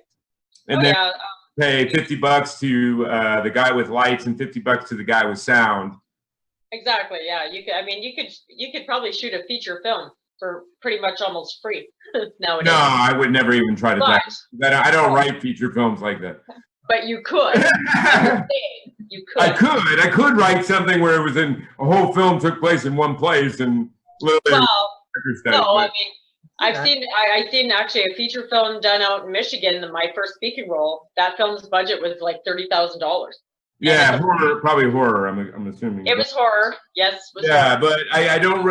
[SPEAKER 2] And
[SPEAKER 3] Oh,
[SPEAKER 2] then
[SPEAKER 3] yeah.
[SPEAKER 2] pay $50 to the guy with lights and $50 to the guy with sound.
[SPEAKER 3] Exactly. Yeah. You could probably shoot a feature film for pretty much almost free nowadays.
[SPEAKER 2] No, I would never even try to
[SPEAKER 3] But-
[SPEAKER 2] that. I don't write feature films like that.
[SPEAKER 3] But you could. I'm just saying, you could.
[SPEAKER 2] I could write something where it was in a whole film took place in one place and literally.
[SPEAKER 3] Well,
[SPEAKER 2] stuff,
[SPEAKER 3] no,
[SPEAKER 2] but-
[SPEAKER 3] I mean, I've seen actually a feature film done out in Michigan. My first speaking role, that film's budget was like $30,000.
[SPEAKER 2] Yeah, horror, probably horror. I'm assuming.
[SPEAKER 3] It was horror. Yes.
[SPEAKER 2] Yeah, but I don't.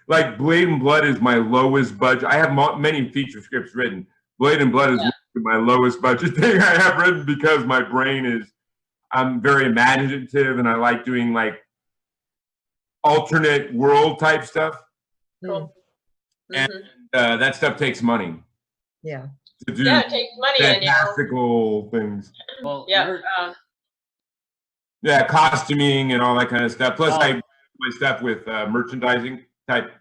[SPEAKER 2] Like Blade and Blood is my lowest budget. I have many feature scripts written. Blade and Blood is my lowest budget thing I have written because my brain is. I'm very imaginative and I like doing like alternate world type stuff.
[SPEAKER 3] Cool.
[SPEAKER 2] And that stuff takes money.
[SPEAKER 4] Yeah.
[SPEAKER 2] To do
[SPEAKER 3] Yeah, it takes money and
[SPEAKER 2] fantastical things.
[SPEAKER 1] Well,
[SPEAKER 2] Yeah, costuming and all that kind of stuff. Plus,
[SPEAKER 1] Oh.
[SPEAKER 2] I do my stuff with merchandising type,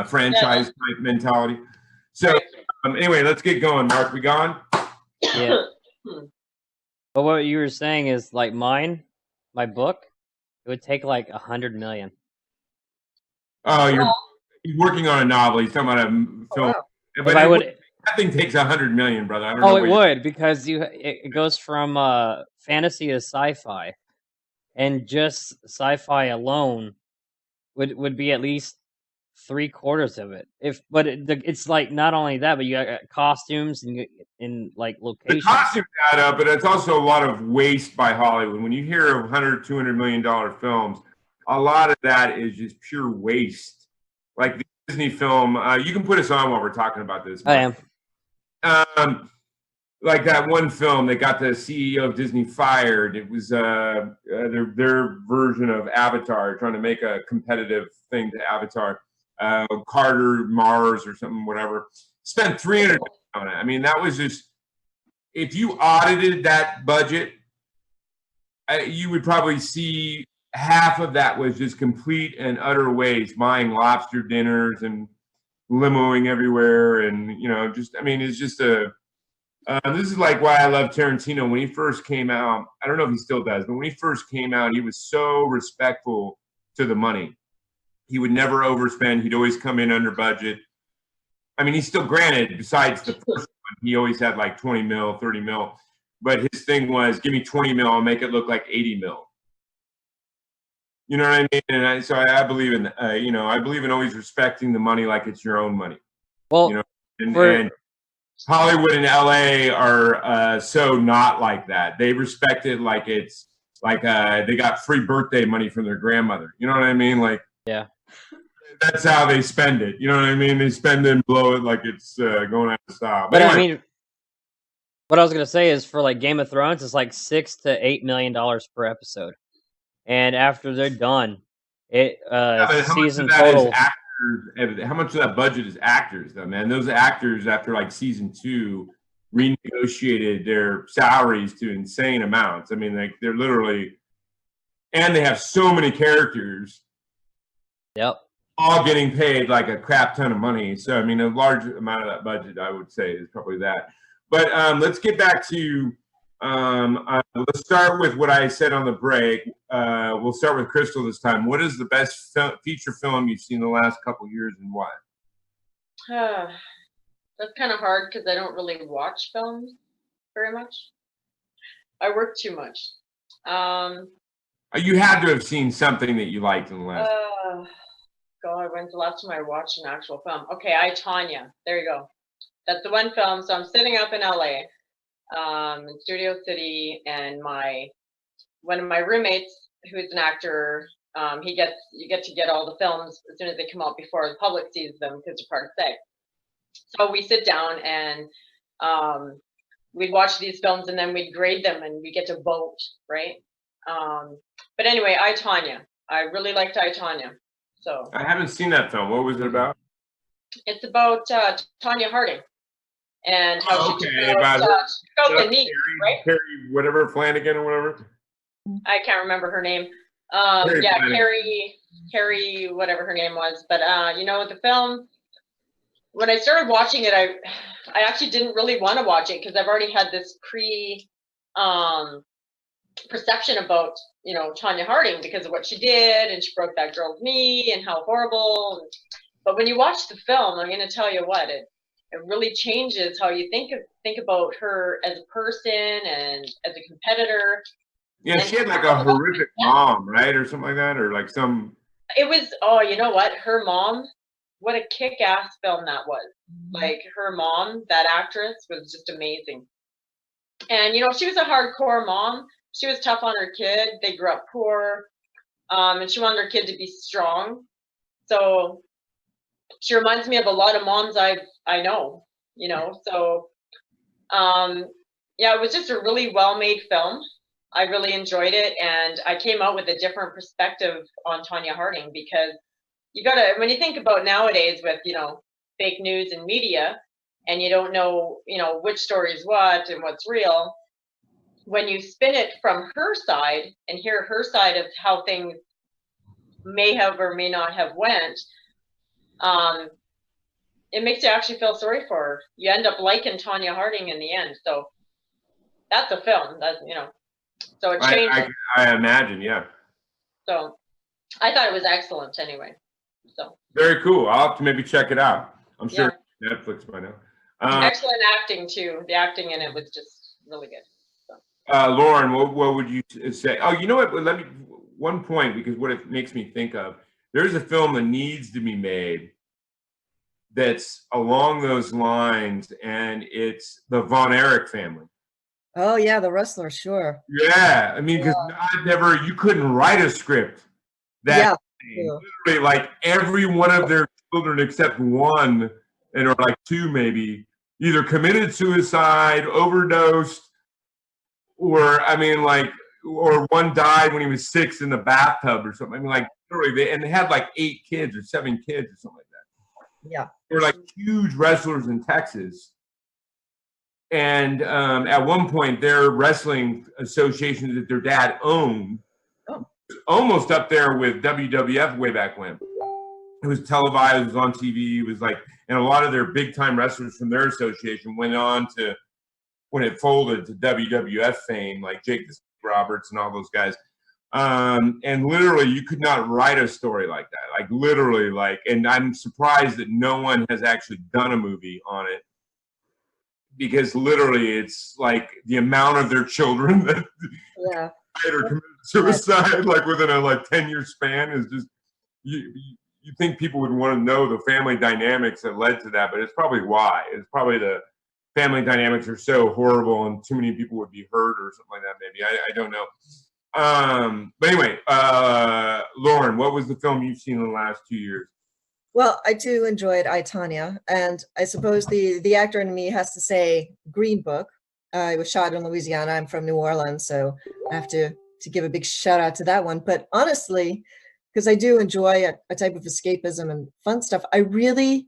[SPEAKER 2] franchise type mentality. So anyway, let's get going. Mark, we gone?
[SPEAKER 1] yeah. But what you were saying is like my book, it would take like 100 million.
[SPEAKER 2] Oh, you're working on a novel. He's talking about a film.
[SPEAKER 4] wow.
[SPEAKER 2] But
[SPEAKER 1] I would.
[SPEAKER 2] that thing takes 100 million, brother. I don't know.
[SPEAKER 1] Oh, it would because it goes from fantasy to sci-fi, and just sci-fi alone would be at least 3/4 of it. It's like not only that, but you got costumes and like
[SPEAKER 2] The
[SPEAKER 1] locations.
[SPEAKER 2] costumes add up, but it's also a lot of waste by Hollywood. When you hear of $100-200 million films, a lot of that is just pure waste. Like the Disney film, you can put us on while we're talking about this.
[SPEAKER 1] I am.
[SPEAKER 2] Like that one film that got the CEO of Disney fired. It was their version of Avatar, trying to make a competitive thing to Avatar. Carter Mars or something, whatever. Spent $300 million on it. I mean, that was just. If you audited that budget, you would probably see half of that was just complete and utter waste, buying lobster dinners and limoing everywhere, and it's just a. This is like why I love Tarantino. When he first came out, I don't know if he still does, but when he first came out, he was so respectful to the money. He would never overspend. He'd always come in under budget. I mean, he's still granted, besides the first one, he always had like 20 mil, 30 mil. But his thing was, give me 20 mil, I'll make it look like 80 mil. You know what I mean? And I believe in, I believe in always respecting the money like it's your own money.
[SPEAKER 1] Well,
[SPEAKER 2] And Hollywood and LA are so not like that. They respect it like it's like they got free birthday money from their grandmother. You know what I mean? Like,
[SPEAKER 1] yeah.
[SPEAKER 2] That's how they spend it. You know what I mean? They spend it and blow it like it's going out of style.
[SPEAKER 1] But
[SPEAKER 2] anyway,
[SPEAKER 1] I mean, what I was gonna say is for like Game of Thrones, it's like $6 to $8 million per episode, and after they're done, season total.
[SPEAKER 2] How much of that budget is actors, though, man? Those actors, after like season 2, renegotiated their salaries to insane amounts. I mean, like they're literally, and they have so many characters.
[SPEAKER 1] Yep.
[SPEAKER 2] All getting paid like a crap ton of money. So, I mean, a large amount of that budget, I would say, is probably that. But let's get back to, let's start with what I said on the break. We'll start with Chrystal this time. What is the best feature film you've seen the last couple of years and why?
[SPEAKER 3] That's kind of hard because I don't really watch films very much. I work too much.
[SPEAKER 2] You had to have seen something that you liked in the last.
[SPEAKER 3] God, when's the last time I watched an actual film? Okay, I, Tonya. There you go. That's the one film. So I'm sitting up in LA, in Studio City, and one of my roommates, who's an actor, you get to get all the films as soon as they come out before the public sees them because they're part of SAG. So we sit down and we'd watch these films and then we'd grade them and we get to vote, right? But anyway, I, Tonya. I really liked I, Tonya. So
[SPEAKER 2] I haven't seen that film. What was it about?
[SPEAKER 3] it's about Tonya Harding and how she took out the knee, right?
[SPEAKER 2] Carrie, whatever, Flanagan or whatever.
[SPEAKER 3] I can't remember her name. Carrie, whatever her name was. But you know, the film, when I started watching it, I actually didn't really want to watch it because I've already had this perception about, you know, Tonya Harding because of what she did, and she broke that girl's knee and how horrible. But when you watch the film, I'm going to tell you what, it really changes how you think about her as a person and as a competitor.
[SPEAKER 2] Yeah, and she had like a horrific mom, right, or something like that, or like some.
[SPEAKER 3] It was, oh, you know what, her mom, what a kick-ass film that was. Like, her mom, that actress, was just amazing. And you know, she was a hardcore mom. She was tough on her kid. They grew up poor, and she wanted her kid to be strong. So she reminds me of a lot of moms I know, you know. So yeah, it was just a really well-made film. I really enjoyed it, and I came out with a different perspective on Tonya Harding because you gotta, when you think about nowadays with, you know, fake news and media, and you don't know, you know, which story is what and what's real, when you spin it from her side and hear her side of how things may have or may not have went, it makes you actually feel sorry for her. You end up liking Tonya Harding in the end. So that's a film, that's, you know, so it changed.
[SPEAKER 2] I imagine, yeah.
[SPEAKER 3] So I thought it was excellent anyway. So
[SPEAKER 2] very cool. I'll have to maybe check it out. I'm sure Netflix by now.
[SPEAKER 3] Excellent acting too. The acting in it was just really good.
[SPEAKER 2] Loren, what would you say? Oh, you know what? Let me one point, because what it makes me think of. There's a film that needs to be made that's along those lines, and it's the Von Erich family.
[SPEAKER 4] Oh yeah, the wrestler, sure.
[SPEAKER 2] Yeah, I mean, because you couldn't write a script that literally, like every one of their children except one, and or like two maybe, either committed suicide, overdosed, or I mean, like, or one died when he was 6 in the bathtub or something. I mean, like literally, and they had like 8 kids or 7 kids or something like that.
[SPEAKER 4] Yeah,
[SPEAKER 2] they were like huge wrestlers in Texas. And at one point, their wrestling association that their dad owned, almost up there with WWF way back when. It was televised, it was on TV, it was like, and a lot of their big time wrestlers from their association went on to, when it folded, to WWF fame, like Jake Roberts and all those guys. And literally, you could not write a story like that. Like literally, like, and I'm surprised that no one has actually done a movie on it. Because literally, it's like the amount of their children that or committed suicide, like within a 10-year span, is just you think people would want to know the family dynamics that led to that, but it's probably why. It's probably the family dynamics are so horrible and too many people would be hurt or something like that. Maybe I don't know. But anyway, Loren, what was the film you've seen in the last 2 years?
[SPEAKER 4] Well, I too enjoyed I, Tonya, and I suppose the actor in me has to say Green Book. It was shot in Louisiana. I'm from New Orleans, so I have to give a big shout out to that one. But honestly, because I do enjoy a type of escapism and fun stuff, I really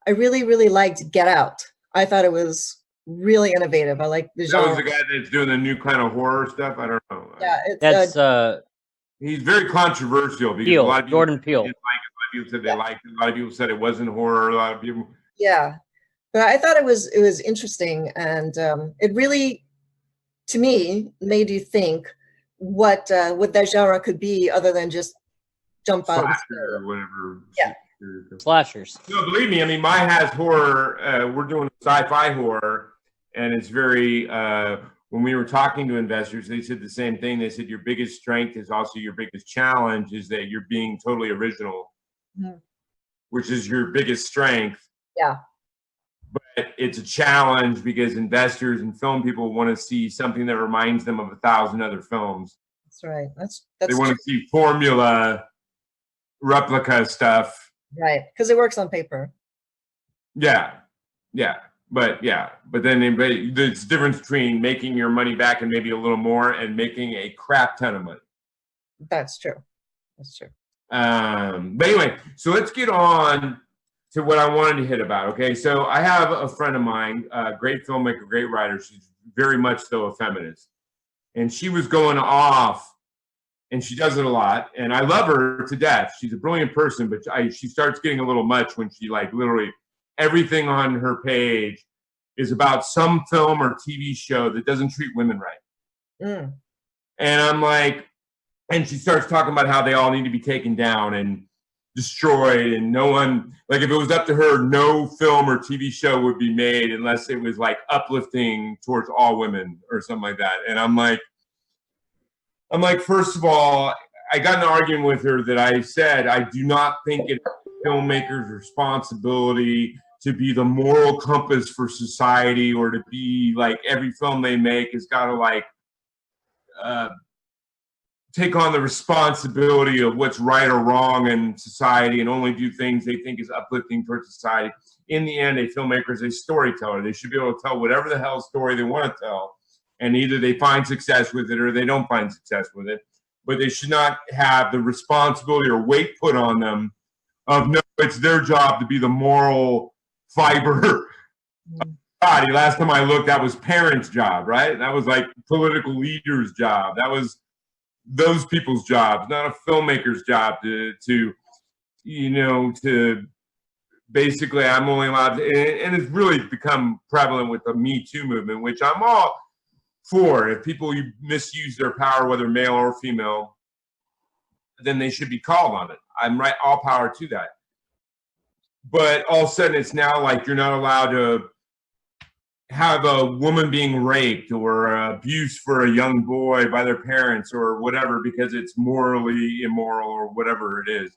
[SPEAKER 4] liked Get Out. I thought it was really innovative. I like the genre.
[SPEAKER 2] That was the guy that's doing the new kind of horror stuff. I don't know.
[SPEAKER 4] Yeah,
[SPEAKER 1] that's
[SPEAKER 2] he's very controversial because a lot of people
[SPEAKER 1] Jordan Peele.
[SPEAKER 2] didn't like it. People said they liked it. A lot of people said it wasn't horror. A lot of people.
[SPEAKER 4] Yeah, but I thought it was interesting, and it really, to me, made you think what that genre could be other than just jump out of the sky
[SPEAKER 2] or whatever.
[SPEAKER 4] Yeah,
[SPEAKER 1] slashers.
[SPEAKER 2] No, believe me. I mean, my has horror. We're doing sci-fi horror, and it's very. When we were talking to investors, they said the same thing. They said your biggest strength is also your biggest challenge, is that you're being totally original. Which is your biggest strength.
[SPEAKER 4] Yeah.
[SPEAKER 2] But it's a challenge because investors and film people want to see something that reminds them of 1,000 other films.
[SPEAKER 4] That's right.
[SPEAKER 2] They
[SPEAKER 4] That's
[SPEAKER 2] want
[SPEAKER 4] true.
[SPEAKER 2] to see formula replica stuff.
[SPEAKER 4] Right, because it works on paper.
[SPEAKER 2] Yeah, but then there's a difference between making your money back and maybe a little more and making a crap ton of money.
[SPEAKER 4] That's true. That's true.
[SPEAKER 2] But anyway, so let's get on to what I wanted to hit about. Okay, so I have a friend of mine, great filmmaker, great writer. She's very much so a feminist, and she was going off, and she does it a lot, and I love her to death. She's a brilliant person, but she starts getting a little much when she like literally everything on her page is about some film or TV show that doesn't treat women right.
[SPEAKER 4] Mm.
[SPEAKER 2] And I'm like, and she starts talking about how they all need to be taken down and destroyed, and no one, like if it was up to her, no film or TV show would be made unless it was like uplifting towards all women or something like that. And I'm like, first of all, I got in an argument with her that I said, I do not think it's filmmakers' responsibility to be the moral compass for society, or to be like every film they make has got to like take on the responsibility of what's right or wrong in society and only do things they think is uplifting towards society. In the end, a filmmaker is a storyteller. They should be able to tell whatever the hell story they want to tell, and either they find success with it or they don't find success with it. But they should not have the responsibility or weight put on them of, no, it's their job to be the moral fiber. Body. Last time I looked, that was parents' job, right? That was like political leaders' job. That was those people's jobs, not a filmmaker's job to basically, I'm only allowed to, and it's really become prevalent with the Me Too movement, which I'm all for. If people misuse their power, whether male or female, then they should be called on it. I'm right, all power to that. But all of a sudden, it's now like you're not allowed to have a woman being raped or abuse for a young boy by their parents or whatever because it's morally immoral or whatever it is.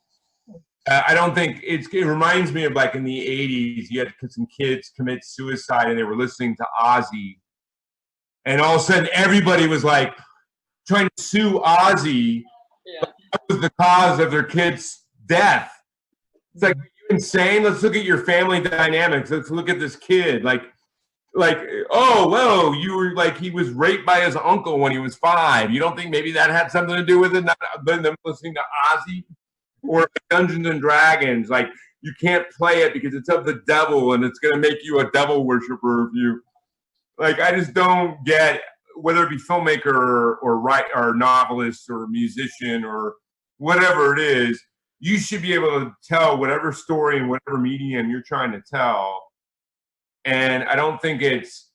[SPEAKER 2] I don't think it reminds me of like in the 80s, you had some kids commit suicide and they were listening to Ozzy. And all of a sudden, everybody was like trying to sue Ozzy.
[SPEAKER 3] Yeah.
[SPEAKER 2] That was the cause of their kid's death. It's like, are you insane? Let's look at your family dynamics. Let's look at this kid. Like, oh, whoa, you were like, he was raped by his uncle when he was 5. You don't think maybe that had something to do with it? Not them listening to Ozzy or Dungeons and Dragons. Like, you can't play it because it's of the devil and it's going to make you a devil worshiper if you. Like, I just don't get, whether it be filmmaker or novelist or musician or whatever it is, you should be able to tell whatever story and whatever medium you're trying to tell. And I don't think it's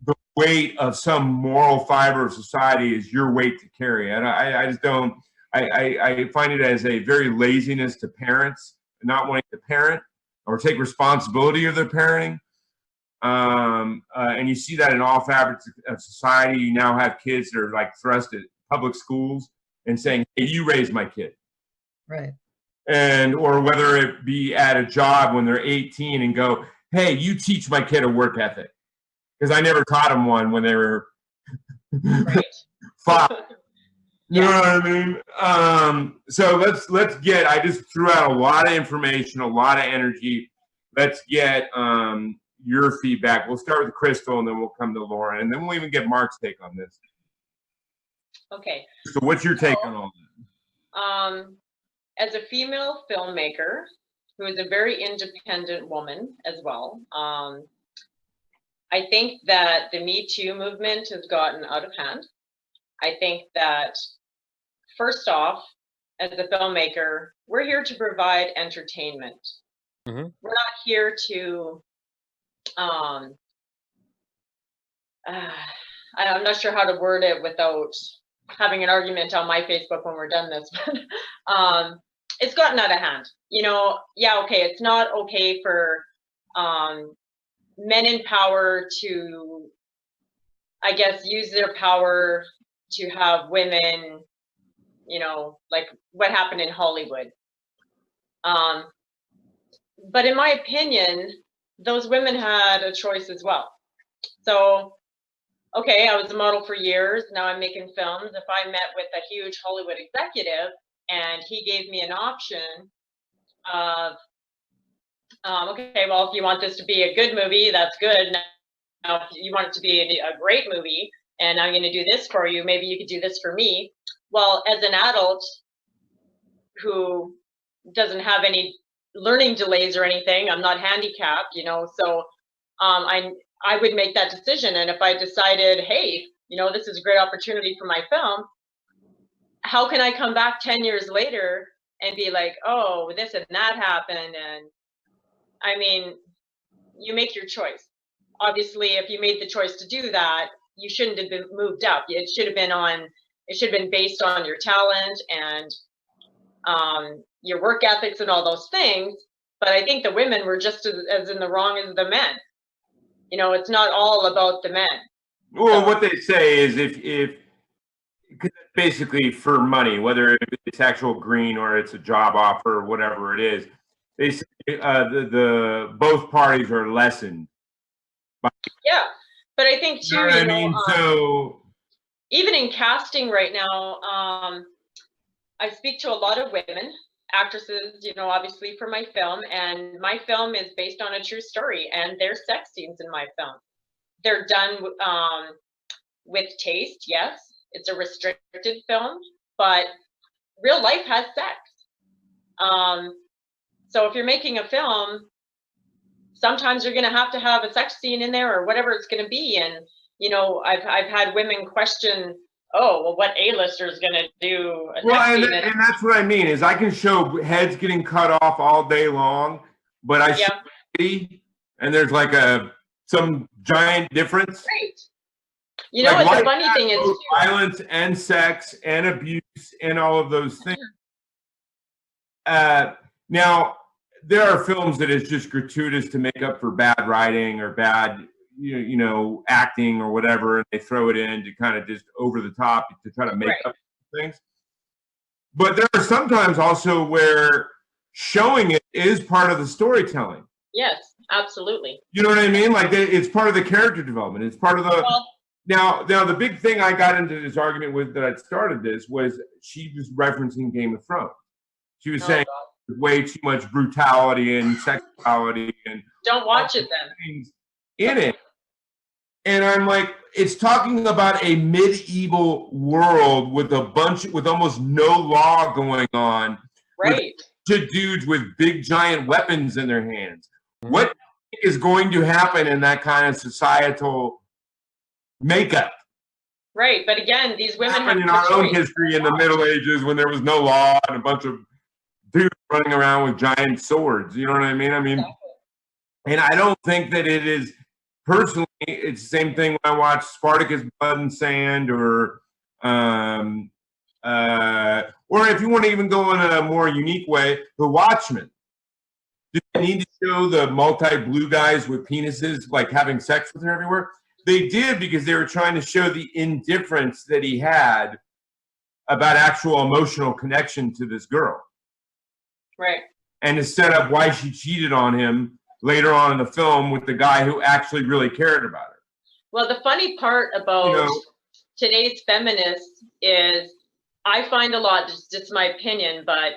[SPEAKER 2] the weight of some moral fiber of society is your weight to carry. And I just don't, I find it as a very laziness to parents, not wanting to parent or take responsibility of their parenting. And you see that in all fabrics of society. You now have kids that are like thrust at public schools and saying, hey, you raise my kid.
[SPEAKER 4] Right.
[SPEAKER 2] And, or whether it be at a job when they're 18 and go, hey, you teach my kid a work ethic. Because I never taught them one when they were
[SPEAKER 3] Right.
[SPEAKER 2] 5. You know what I mean? So let's get, I just threw out a lot of information, a lot of energy. Let's get your feedback. We'll start with Chrystal and then we'll come to Loren. And then we'll even get Mark's take on this.
[SPEAKER 3] Okay.
[SPEAKER 2] So what's your take on all that?
[SPEAKER 3] As a female filmmaker who is a very independent woman as well, I think that the Me Too movement has gotten out of hand. I think that, first off, as a filmmaker, we're here to provide entertainment.
[SPEAKER 1] Mm-hmm.
[SPEAKER 3] We're not here to, I'm not sure how to word it without having an argument on my Facebook when we're done this, but it's gotten out of hand. You know, yeah, okay, it's not okay for men in power to, I guess, use their power to have women, you know, like what happened in Hollywood. But in my opinion, those women had a choice as well. So okay, I was a model for years. Now I'm making films. If I met with a huge Hollywood executive and he gave me an option of, okay, well, if you want this to be a good movie, that's good. Now, if you want it to be a great movie, and I'm going to do this for you, maybe you could do this for me. Well, as an adult who doesn't have any learning delays or anything, I'm not handicapped, you know, so I would make that decision. And if I decided, hey, you know, this is a great opportunity for my film, how can I come back 10 years later and be like, oh, this and that happened? And I mean, you make your choice. Obviously, if you made the choice to do that, you shouldn't have been moved up. It should have been based on your talent and your work ethics and all those things. But I think the women were just as in the wrong as the men. You know, it's not all about the men.
[SPEAKER 2] Well, what they say is if basically for money, whether it's actual green or it's a job offer or whatever it is, they say the both parties are lessened.
[SPEAKER 3] Yeah, but I think too,
[SPEAKER 2] You know what I mean? So
[SPEAKER 3] even in casting right now, I speak to a lot of women actresses, you know, obviously for my film, and my film is based on a true story, and there's sex scenes in my film. They're done with taste, yes. It's a restricted film, but real life has sex. So if you're making a film, sometimes you're going to have a sex scene in there or whatever it's going to be. And, you know, I've had women question, oh, well, what A-lister is going to do a sex scene?
[SPEAKER 2] And that's what I mean is I can show heads getting cut off all day long, but I show and there's like some giant difference.
[SPEAKER 3] Right. You know, what the funny thing is too,
[SPEAKER 2] violence and sex and abuse and all of those things. Now, there are films that is just gratuitous to make up for bad writing or bad, you know, acting or whatever, and they throw it in to kind of just over the top to try to make up things. But there are sometimes also where showing it is part of the storytelling.
[SPEAKER 3] Yes, absolutely.
[SPEAKER 2] You know what I mean? Like it's part of the character development. It's part of the. Now, the big thing I got into this argument with that I started this was she was referencing Game of Thrones. She was saying way too much brutality and sexuality and
[SPEAKER 3] don't watch it then
[SPEAKER 2] in it. And I'm like, it's talking about a medieval world with almost no law going on.
[SPEAKER 3] Right.
[SPEAKER 2] To dudes with big giant weapons in their hands. What is going to happen in that kind of societal makeup?
[SPEAKER 3] Right, but again, these women have
[SPEAKER 2] in our own history in the Middle Ages when there was no law and a bunch of dudes running around with giant swords. You know what I mean? And I don't think that it is personally. It's the same thing when I watch Spartacus, Blood and Sand, or if you want to even go in a more unique way, The Watchmen. Do they need to show the multi-blue guys with penises like having sex with her everywhere? They did because they were trying to show the indifference that he had about actual emotional connection to this girl.
[SPEAKER 3] Right.
[SPEAKER 2] And to set up why she cheated on him later on in the film with the guy who actually really cared about her.
[SPEAKER 3] Well, the funny part about today's feminists is I find a lot, just my opinion, but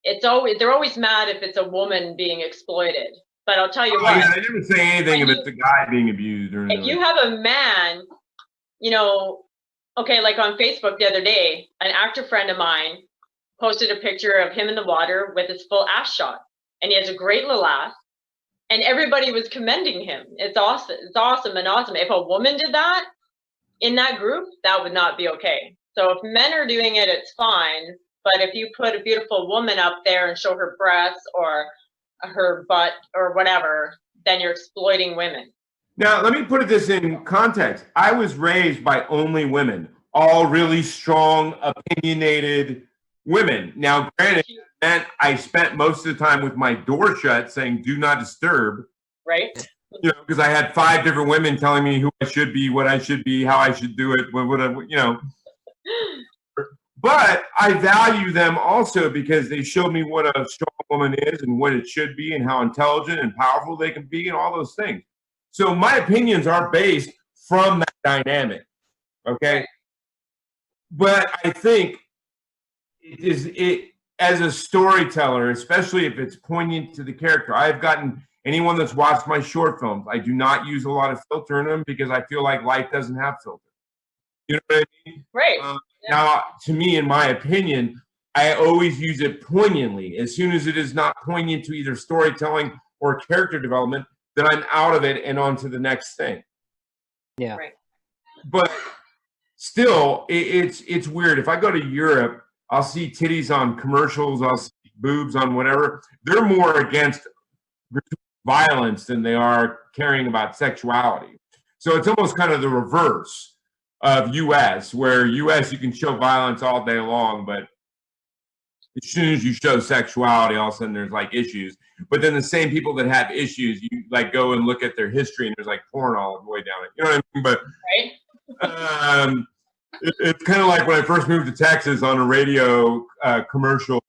[SPEAKER 3] they're always mad if it's a woman being exploited. But I'll tell you what.
[SPEAKER 2] Yeah, I never say anything if it's a guy being abused or anything.
[SPEAKER 3] If you have a man, you know, okay, like on Facebook the other day, an actor friend of mine posted a picture of him in the water with his full ass shot. And he has a great little ass. And everybody was commending him. It's awesome. It's awesome and awesome. If a woman did that in that group, that would not be okay. So if men are doing it, it's fine. But if you put a beautiful woman up there and show her breasts or her butt or whatever, then you're exploiting women.
[SPEAKER 2] Now, let me put this in context. I was raised by only women, all really strong, opinionated women. Now, granted, meant I spent most of the time with my door shut saying, do not disturb.
[SPEAKER 3] Right.
[SPEAKER 2] You know, because I had 5 different women telling me who I should be, what I should be, how I should do it, you know. But I value them also because they showed me what a strong woman is and what it should be and how intelligent and powerful they can be and all those things. So my opinions are based from that dynamic. Okay. But I think it as a storyteller, especially if it's poignant to the character. I've gotten anyone that's watched my short films, I do not use a lot of filter in them because I feel like life doesn't have filter. You know what I mean?
[SPEAKER 3] Right.
[SPEAKER 2] Now, to me, in my opinion, I always use it poignantly. As soon as it is not poignant to either storytelling or character development, then I'm out of it and on to the next thing.
[SPEAKER 1] Yeah.
[SPEAKER 3] Right.
[SPEAKER 2] But still, it's weird. If I go to Europe, I'll see titties on commercials, I'll see boobs on whatever. They're more against violence than they are caring about sexuality. So it's almost kind of the reverse of US, where US you can show violence all day long, but as soon as you show sexuality, all of a sudden there's like issues. But then the same people that have issues, you like go and look at their history and there's like porn all the way down it. You know what I mean? But it's kind of like when I first moved to Texas on a radio commercial,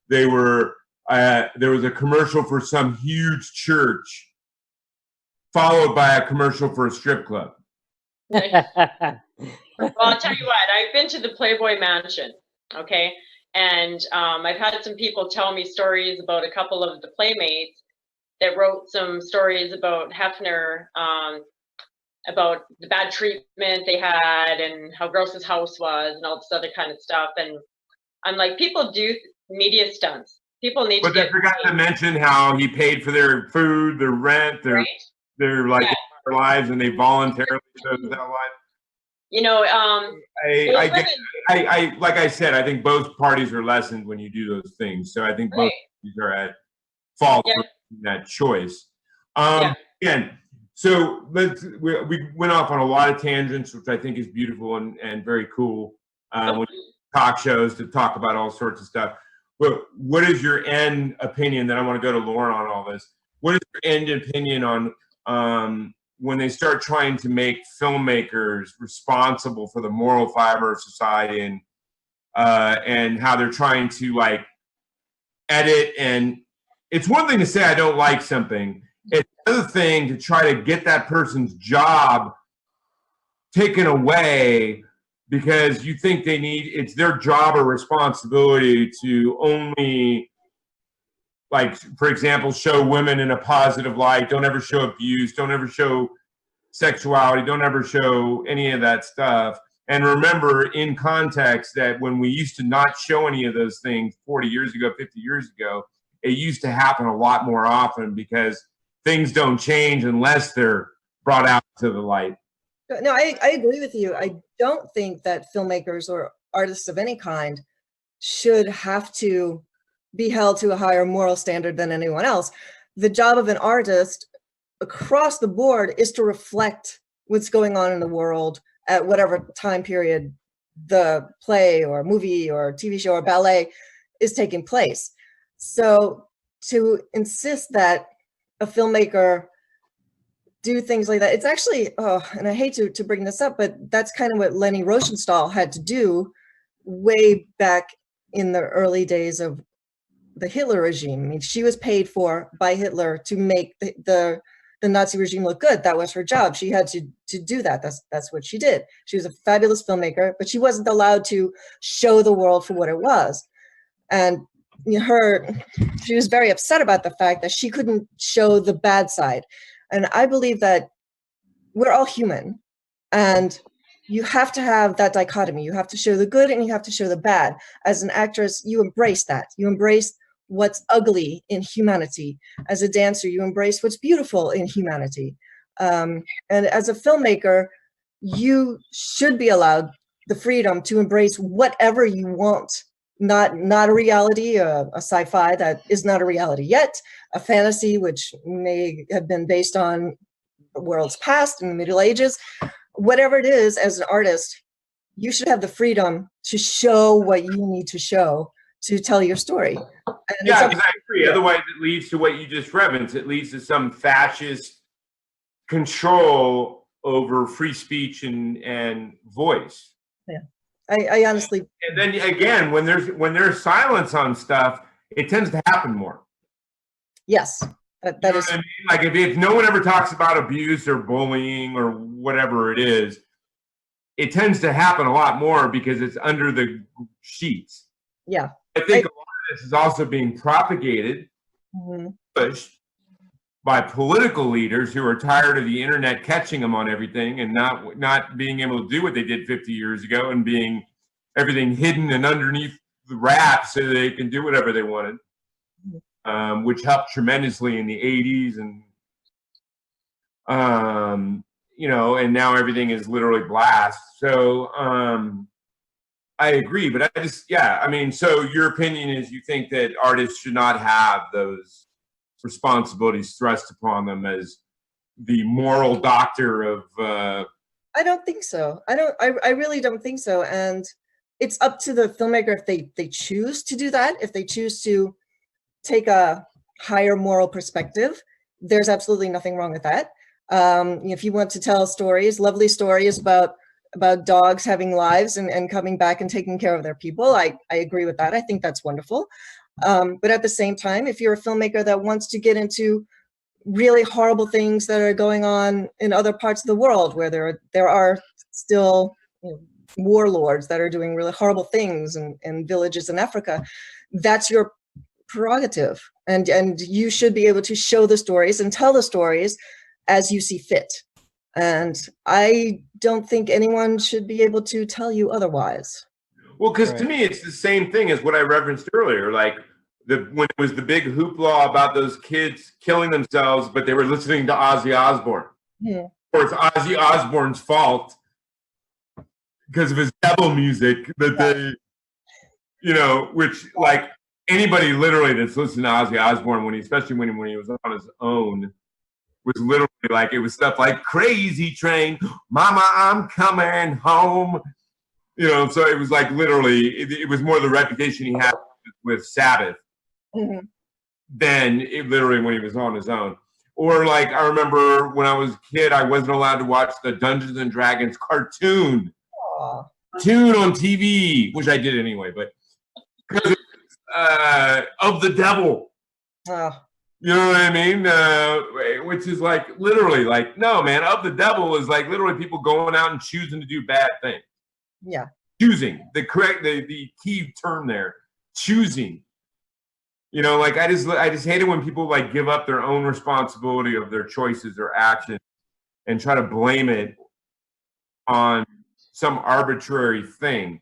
[SPEAKER 2] there was a commercial for some huge church followed by a commercial for a strip club.
[SPEAKER 3] Well, I'll tell you what, I've been to the Playboy Mansion, okay? And I've had some people tell me stories about a couple of the playmates that wrote some stories about Hefner, about the bad treatment they had and how gross his house was and all this other kind of stuff. And I'm like, people do media stunts. People need to get.
[SPEAKER 2] But they forgot to mention how he paid for their food, their rent, their like their lives, and they voluntarily chose that life.
[SPEAKER 3] You know,
[SPEAKER 2] I like I said, I think both parties are lessened when you do those things. So I think both parties are at fault for that choice. Again, so we went off on a lot of tangents, which I think is beautiful and very cool. When talk shows to talk about all sorts of stuff. But what is your end opinion? Then I want to go to Loren on all this. What is your end opinion on when they start trying to make filmmakers responsible for the moral fiber of society and how they're trying to like edit? And it's one thing to say I don't like something. It's another thing to try to get that person's job taken away because you think it's their job or responsibility to only, like, for example, show women in a positive light, don't ever show abuse, don't ever show sexuality, don't ever show any of that stuff. And remember in context that when we used to not show any of those things 40 years ago, 50 years ago, it used to happen a lot more often because things don't change unless they're brought out to the light.
[SPEAKER 4] No, I agree with you. I don't think that filmmakers or artists of any kind should have to be held to a higher moral standard than anyone else. The job of an artist across the board is to reflect what's going on in the world at whatever time period the play or movie or TV show or ballet is taking place. So to insist that a filmmaker do things like that, it's actually, and I hate to bring this up, but that's kind of what Leni Riefenstahl had to do way back in the early days of the Hitler regime. I mean, she was paid for by Hitler to make the Nazi regime look good. That was her job. She had to do that. That's what she did. She was a fabulous filmmaker, but she wasn't allowed to show the world for what it was. And she was very upset about the fact that she couldn't show the bad side. And I believe that we're all human, and you have to have that dichotomy. You have to show the good and you have to show the bad. As an actress, you embrace that. You embrace what's ugly in humanity. As a dancer, you embrace what's beautiful in humanity. And as a filmmaker, you should be allowed the freedom to embrace whatever you want. Not a reality, a sci-fi that is not a reality yet, a fantasy which may have been based on the world's past in the Middle Ages. Whatever it is, as an artist, you should have the freedom to show what you need to show to tell your story. And
[SPEAKER 2] yeah, I agree. Otherwise, it leads to what you just referenced. It leads to some fascist control over free speech and voice.
[SPEAKER 4] Yeah. I honestly.
[SPEAKER 2] And then again, when there's silence on stuff, it tends to happen more.
[SPEAKER 4] Yes. That
[SPEAKER 2] You know
[SPEAKER 4] is,
[SPEAKER 2] what I mean? Like if no one ever talks about abuse or bullying or whatever it is, it tends to happen a lot more because it's under the sheets.
[SPEAKER 4] yeah.
[SPEAKER 2] I think a lot of this is also being propagated, pushed by political leaders who are tired of the internet catching them on everything and not being able to do what they did 50 years ago and being everything hidden and underneath the wrap so they can do whatever they wanted, which helped tremendously in the 80s and you know, and now everything is literally blast. So I agree, but I just, yeah, I mean, so your opinion is you think that artists should not have those responsibilities thrust upon them as the moral doctor of
[SPEAKER 4] I don't think so. I really don't think so. And it's up to the filmmaker if they choose to do that, if they choose to take a higher moral perspective. There's absolutely nothing wrong with that. If you want to tell stories, lovely stories about dogs having lives and coming back and taking care of their people, I agree with that. I think that's wonderful. But at the same time, if you're a filmmaker that wants to get into really horrible things that are going on in other parts of the world where there are still, you know, warlords that are doing really horrible things in villages in Africa, that's your prerogative. And you should be able to show the stories and tell the stories as you see fit. And I don't think anyone should be able to tell you otherwise.
[SPEAKER 2] well, because to me it's the same thing as what I referenced earlier, like when it was the big hoopla about those kids killing themselves, but they were listening to Ozzy Osbourne. Or it's Ozzy Osbourne's fault because of his devil music that they, you know, which like anybody literally that's listening to Ozzy Osbourne especially when he was on his own, was literally like, it was stuff like Crazy Train, Mama, I'm coming home. You know, so it was like literally, it was more the reputation he had with Sabbath than it literally when he was on his own. Or like, I remember when I was a kid, I wasn't allowed to watch the Dungeons and Dragons cartoon. Cartoon on TV, which I did anyway, but because of the devil. You know what I mean? Which is like literally like, no, man, of the devil is like literally people going out and choosing to do bad things.
[SPEAKER 4] Yeah.
[SPEAKER 2] Choosing, the key term there, choosing. You know, like I just hate it when people like give up their own responsibility of their choices or actions and try to blame it on some arbitrary thing.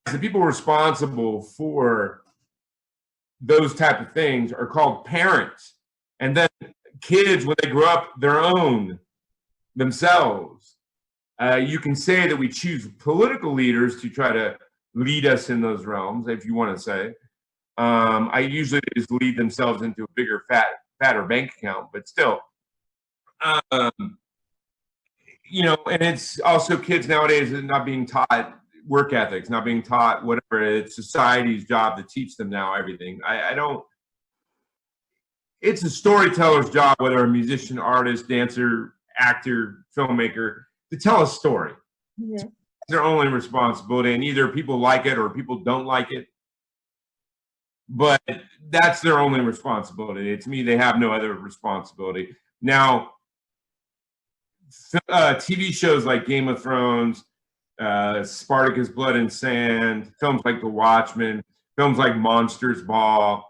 [SPEAKER 2] The people responsible for those type of things are called parents, and then kids, when they grow up, their own themselves. You can say that we choose political leaders to try to lead us in those realms, if you want to say. I usually just lead themselves into a bigger, fatter bank account, but still, you know, and it's also kids nowadays not being taught work ethics, not being taught whatever. It's society's job to teach them now everything. I don't. It's a storyteller's job, whether a musician, artist, dancer, actor, filmmaker, to tell a story. It's their only responsibility, and either people like it or people don't like it. But that's their only responsibility. To me, they have no other responsibility. Now, TV shows like Game of Thrones, Spartacus, Blood and Sand, films like The Watchmen, films like Monsters Ball,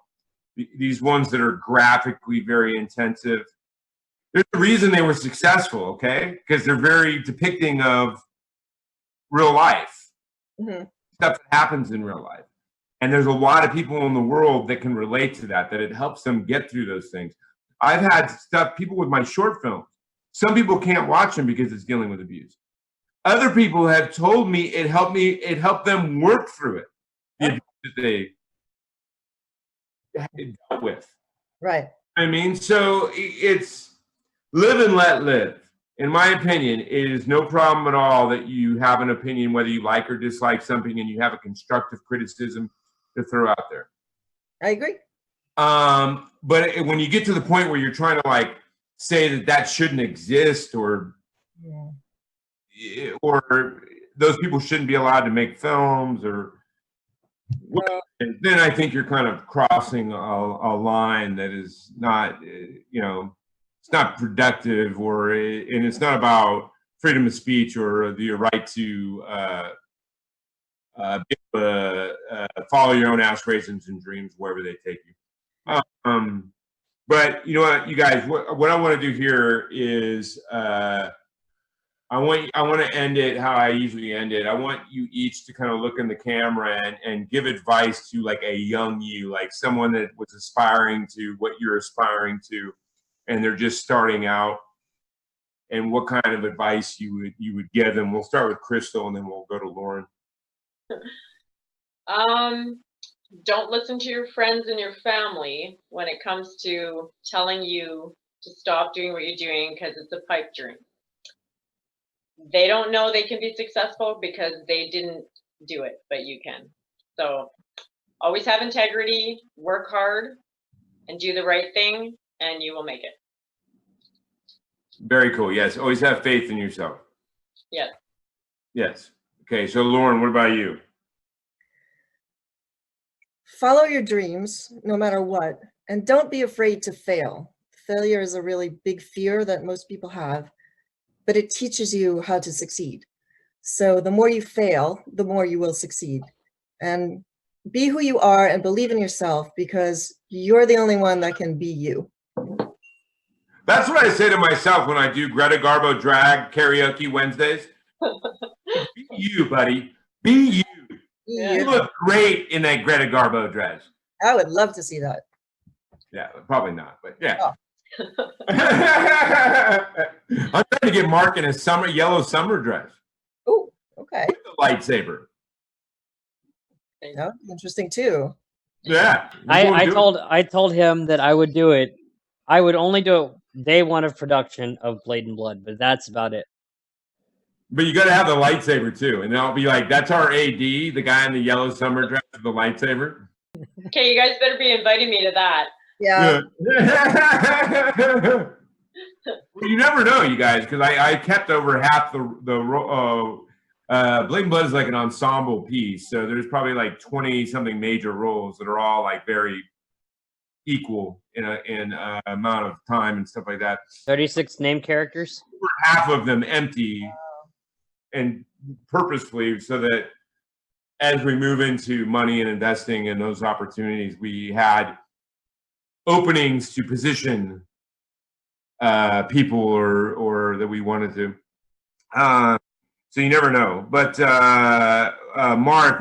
[SPEAKER 2] these ones that are graphically very intensive. There's a reason they were successful, okay? Because they're very depicting of real life, stuff that happens in real life. And there's a lot of people in the world that can relate to that it helps them get through those things. I've had people with my short films. Some people can't watch them because it's dealing with abuse. Other people have told me it helped them work through it, the abuse that they dealt with.
[SPEAKER 4] Right.
[SPEAKER 2] I mean, so it's live and let live. In my opinion, it is no problem at all that you have an opinion, whether you like or dislike something, and you have a constructive criticism to throw out there.
[SPEAKER 4] I agree.
[SPEAKER 2] But when you get to the point where you're trying to like say that shouldn't exist, or those people shouldn't be allowed to make films, or Well, then I think you're kind of crossing a line that is not, it's not productive, and it's not about freedom of speech or the right to be able to follow your own aspirations and dreams wherever they take you. But you know what, you guys, what I want to do here is I want to end it how I usually end it. I want you each to kind of look in the camera and give advice to like a young you, like someone that was aspiring to what you're aspiring to, and they're just starting out. And what kind of advice you would give them? We'll start with Chrystal, and then we'll go to Loren.
[SPEAKER 3] Don't listen to your friends and your family when it comes to telling you to stop doing what you're doing because it's a pipe dream. They don't know they can be successful because they didn't do it, but you can. So always have integrity, work hard, and do the right thing, and you will make it.
[SPEAKER 2] Very cool. Yes. Always have faith in yourself.
[SPEAKER 3] Yes.
[SPEAKER 2] Yes. Okay. So Loren, what about you?
[SPEAKER 4] Follow your dreams, no matter what, and don't be afraid to fail. Failure is a really big fear that most people have, but it teaches you how to succeed. So the more you fail, the more you will succeed. And be who you are and believe in yourself, because you're the only one that can be you.
[SPEAKER 2] That's what I say to myself when I do Greta Garbo drag karaoke Wednesdays. Be you, buddy. Be you.
[SPEAKER 3] Yeah.
[SPEAKER 2] You look great in that Greta Garbo dress.
[SPEAKER 4] I would love to see that.
[SPEAKER 2] Yeah, probably not, but yeah.
[SPEAKER 4] Oh.
[SPEAKER 2] I'm trying to get Mark in a yellow summer dress.
[SPEAKER 4] Oh, okay.
[SPEAKER 2] With the lightsaber.
[SPEAKER 4] That would be interesting too.
[SPEAKER 2] Yeah.
[SPEAKER 1] I told him that I would do it. I would only do it day one of production of Blade and Blood, but that's about it.
[SPEAKER 2] But you got to have the lightsaber too, and I'll be like, "That's our AD, the guy in the yellow summer dress with the lightsaber."
[SPEAKER 3] Okay, you guys better be inviting me to that.
[SPEAKER 4] Yeah.
[SPEAKER 2] Well, you never know, you guys, because I kept over half the Blade and Blood is like an ensemble piece, so there's probably like 20 something major roles that are all like very equal in amount of time and stuff like that.
[SPEAKER 1] 36 named characters.
[SPEAKER 2] Half of them empty. And purposefully, so that as we move into money and investing in those opportunities, we had openings to position people or that we wanted to. So you never know. But Mark,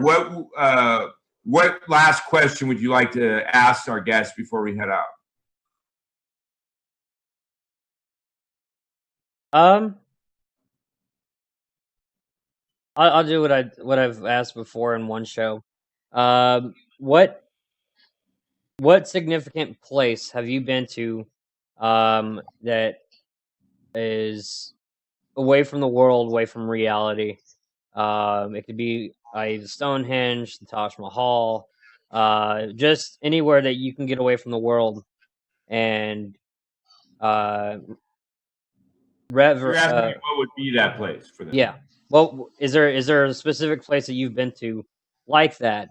[SPEAKER 2] what last question would you like to ask our guests before we head out?
[SPEAKER 1] I'll do what I've asked before in one show. What significant place have you been to that is away from the world, away from reality? It could be Stonehenge, the Taj Mahal, just anywhere that you can get away from the world and
[SPEAKER 2] You're asking what would be that place for them?
[SPEAKER 1] Yeah. Well, is there a specific place that you've been to like that,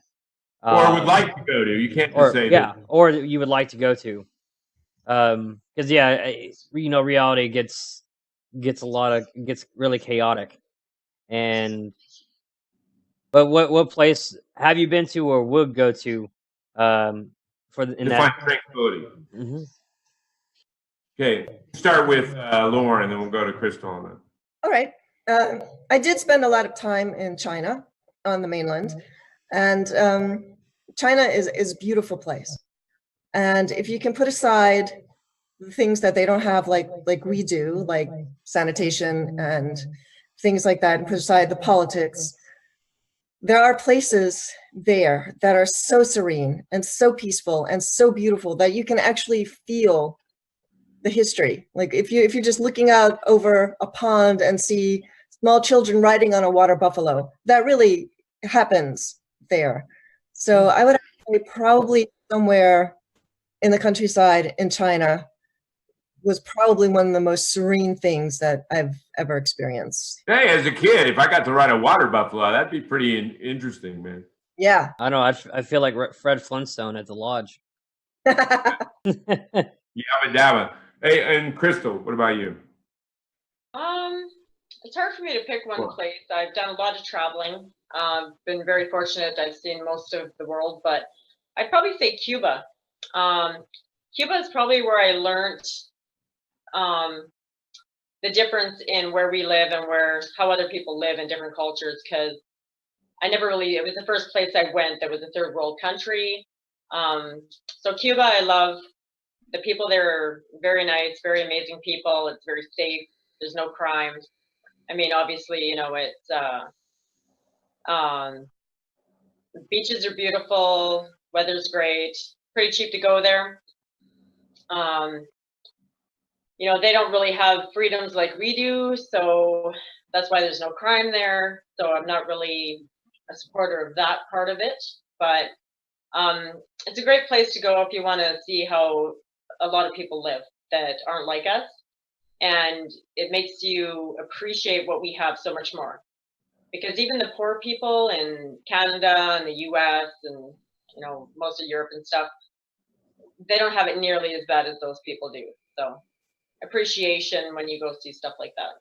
[SPEAKER 2] or would like to go to? You can't just say that.
[SPEAKER 1] or you would like to go to, because reality gets really chaotic, but what place have you been to or would go to, find
[SPEAKER 2] tranquility?
[SPEAKER 1] Mm-hmm.
[SPEAKER 2] Okay, start with Loren, and then we'll go to Chrystal on that.
[SPEAKER 4] All right. I did spend a lot of time in China on the mainland, and China is a beautiful place. And if you can put aside the things that they don't have like we do, like sanitation and things like that, and put aside the politics, there are places there that are so serene and so peaceful and so beautiful that you can actually feel the history. Like if you're just looking out over a pond and see small children riding on a water buffalo, that really happens there. So I would say probably somewhere in the countryside in China was probably one of the most serene things that I've ever experienced.
[SPEAKER 2] Hey, as a kid, if I got to ride a water buffalo, that'd be pretty interesting, man.
[SPEAKER 4] Yeah.
[SPEAKER 1] I don't know. I feel like Fred Flintstone at the lodge.
[SPEAKER 2] Yabba dabba. Hey, and Chrystal, what about you?
[SPEAKER 3] It's hard for me to pick one
[SPEAKER 2] Sure.
[SPEAKER 3] place. I've done a lot of traveling. Been very fortunate. I've seen most of the world, but I'd probably say Cuba. Cuba is probably where I learned the difference in where we live and how other people live in different cultures. Because it was the first place I went that was a third world country. So Cuba, I love. The people there are very nice, very amazing people. It's very safe. There's no crime. I mean, obviously, you know, it's beaches are beautiful, weather's great, pretty cheap to go there. You know, they don't really have freedoms like we do, so that's why there's no crime there. So I'm not really a supporter of that part of it, but it's a great place to go if you want to see how a lot of people live that aren't like us. And it makes you appreciate what we have so much more. Because even the poor people in Canada and the US and, you know, most of Europe and stuff, they don't have it nearly as bad as those people do. So appreciation when you go see stuff like that.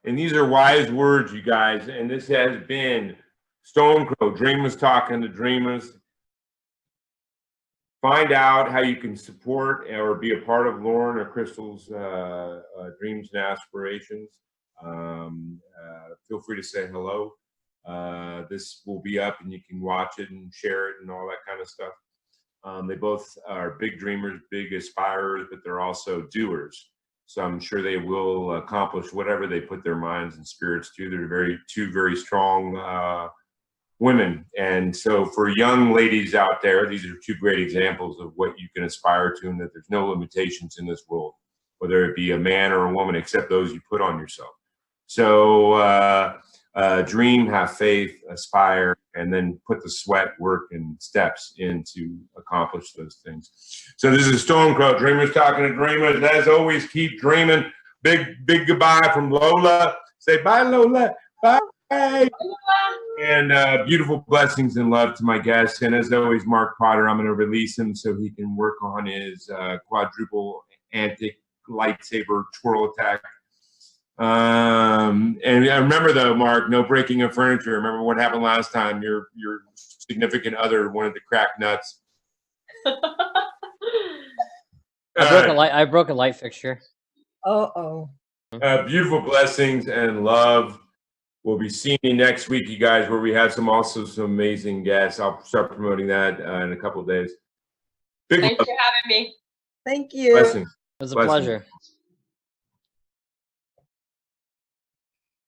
[SPEAKER 2] And these are wise words, you guys. And this has been StormCrow, Dreamers Talking to Dreamers. Find out how you can support or be a part of Loren or Chrystal's dreams and aspirations. Feel free to say hello. This will be up and you can watch it and share it and all that kind of stuff. They both are big dreamers, big aspirers, but they're also doers. So I'm sure they will accomplish whatever they put their minds and spirits to. They're two very strong women. And so for young ladies out there, these are two great examples of what you can aspire to, and that there's no limitations in this world, whether it be a man or a woman, except those you put on yourself. So dream, have faith, aspire, and then put the sweat, work, and steps in to accomplish those things. So this is StormCrow, Dreamers Talking to Dreamers. As always, keep dreaming. Big goodbye from Lola. Say bye, Lola. Bye. And beautiful blessings and love to my guests. And as always, Mark Potter, I'm going to release him so he can work on his quadruple antic lightsaber twirl attack. And remember though, Mark, no breaking of furniture. Remember what happened last time? Your significant other wanted to crack nuts.
[SPEAKER 1] I broke a light fixture.
[SPEAKER 4] Uh-oh.
[SPEAKER 2] Beautiful blessings and love. We'll be seeing you next week, you guys, where we have some amazing guests. I'll start promoting that in a couple of days.
[SPEAKER 3] Thanks for having me.
[SPEAKER 4] Thank you.
[SPEAKER 2] Blessings.
[SPEAKER 1] It was a pleasure.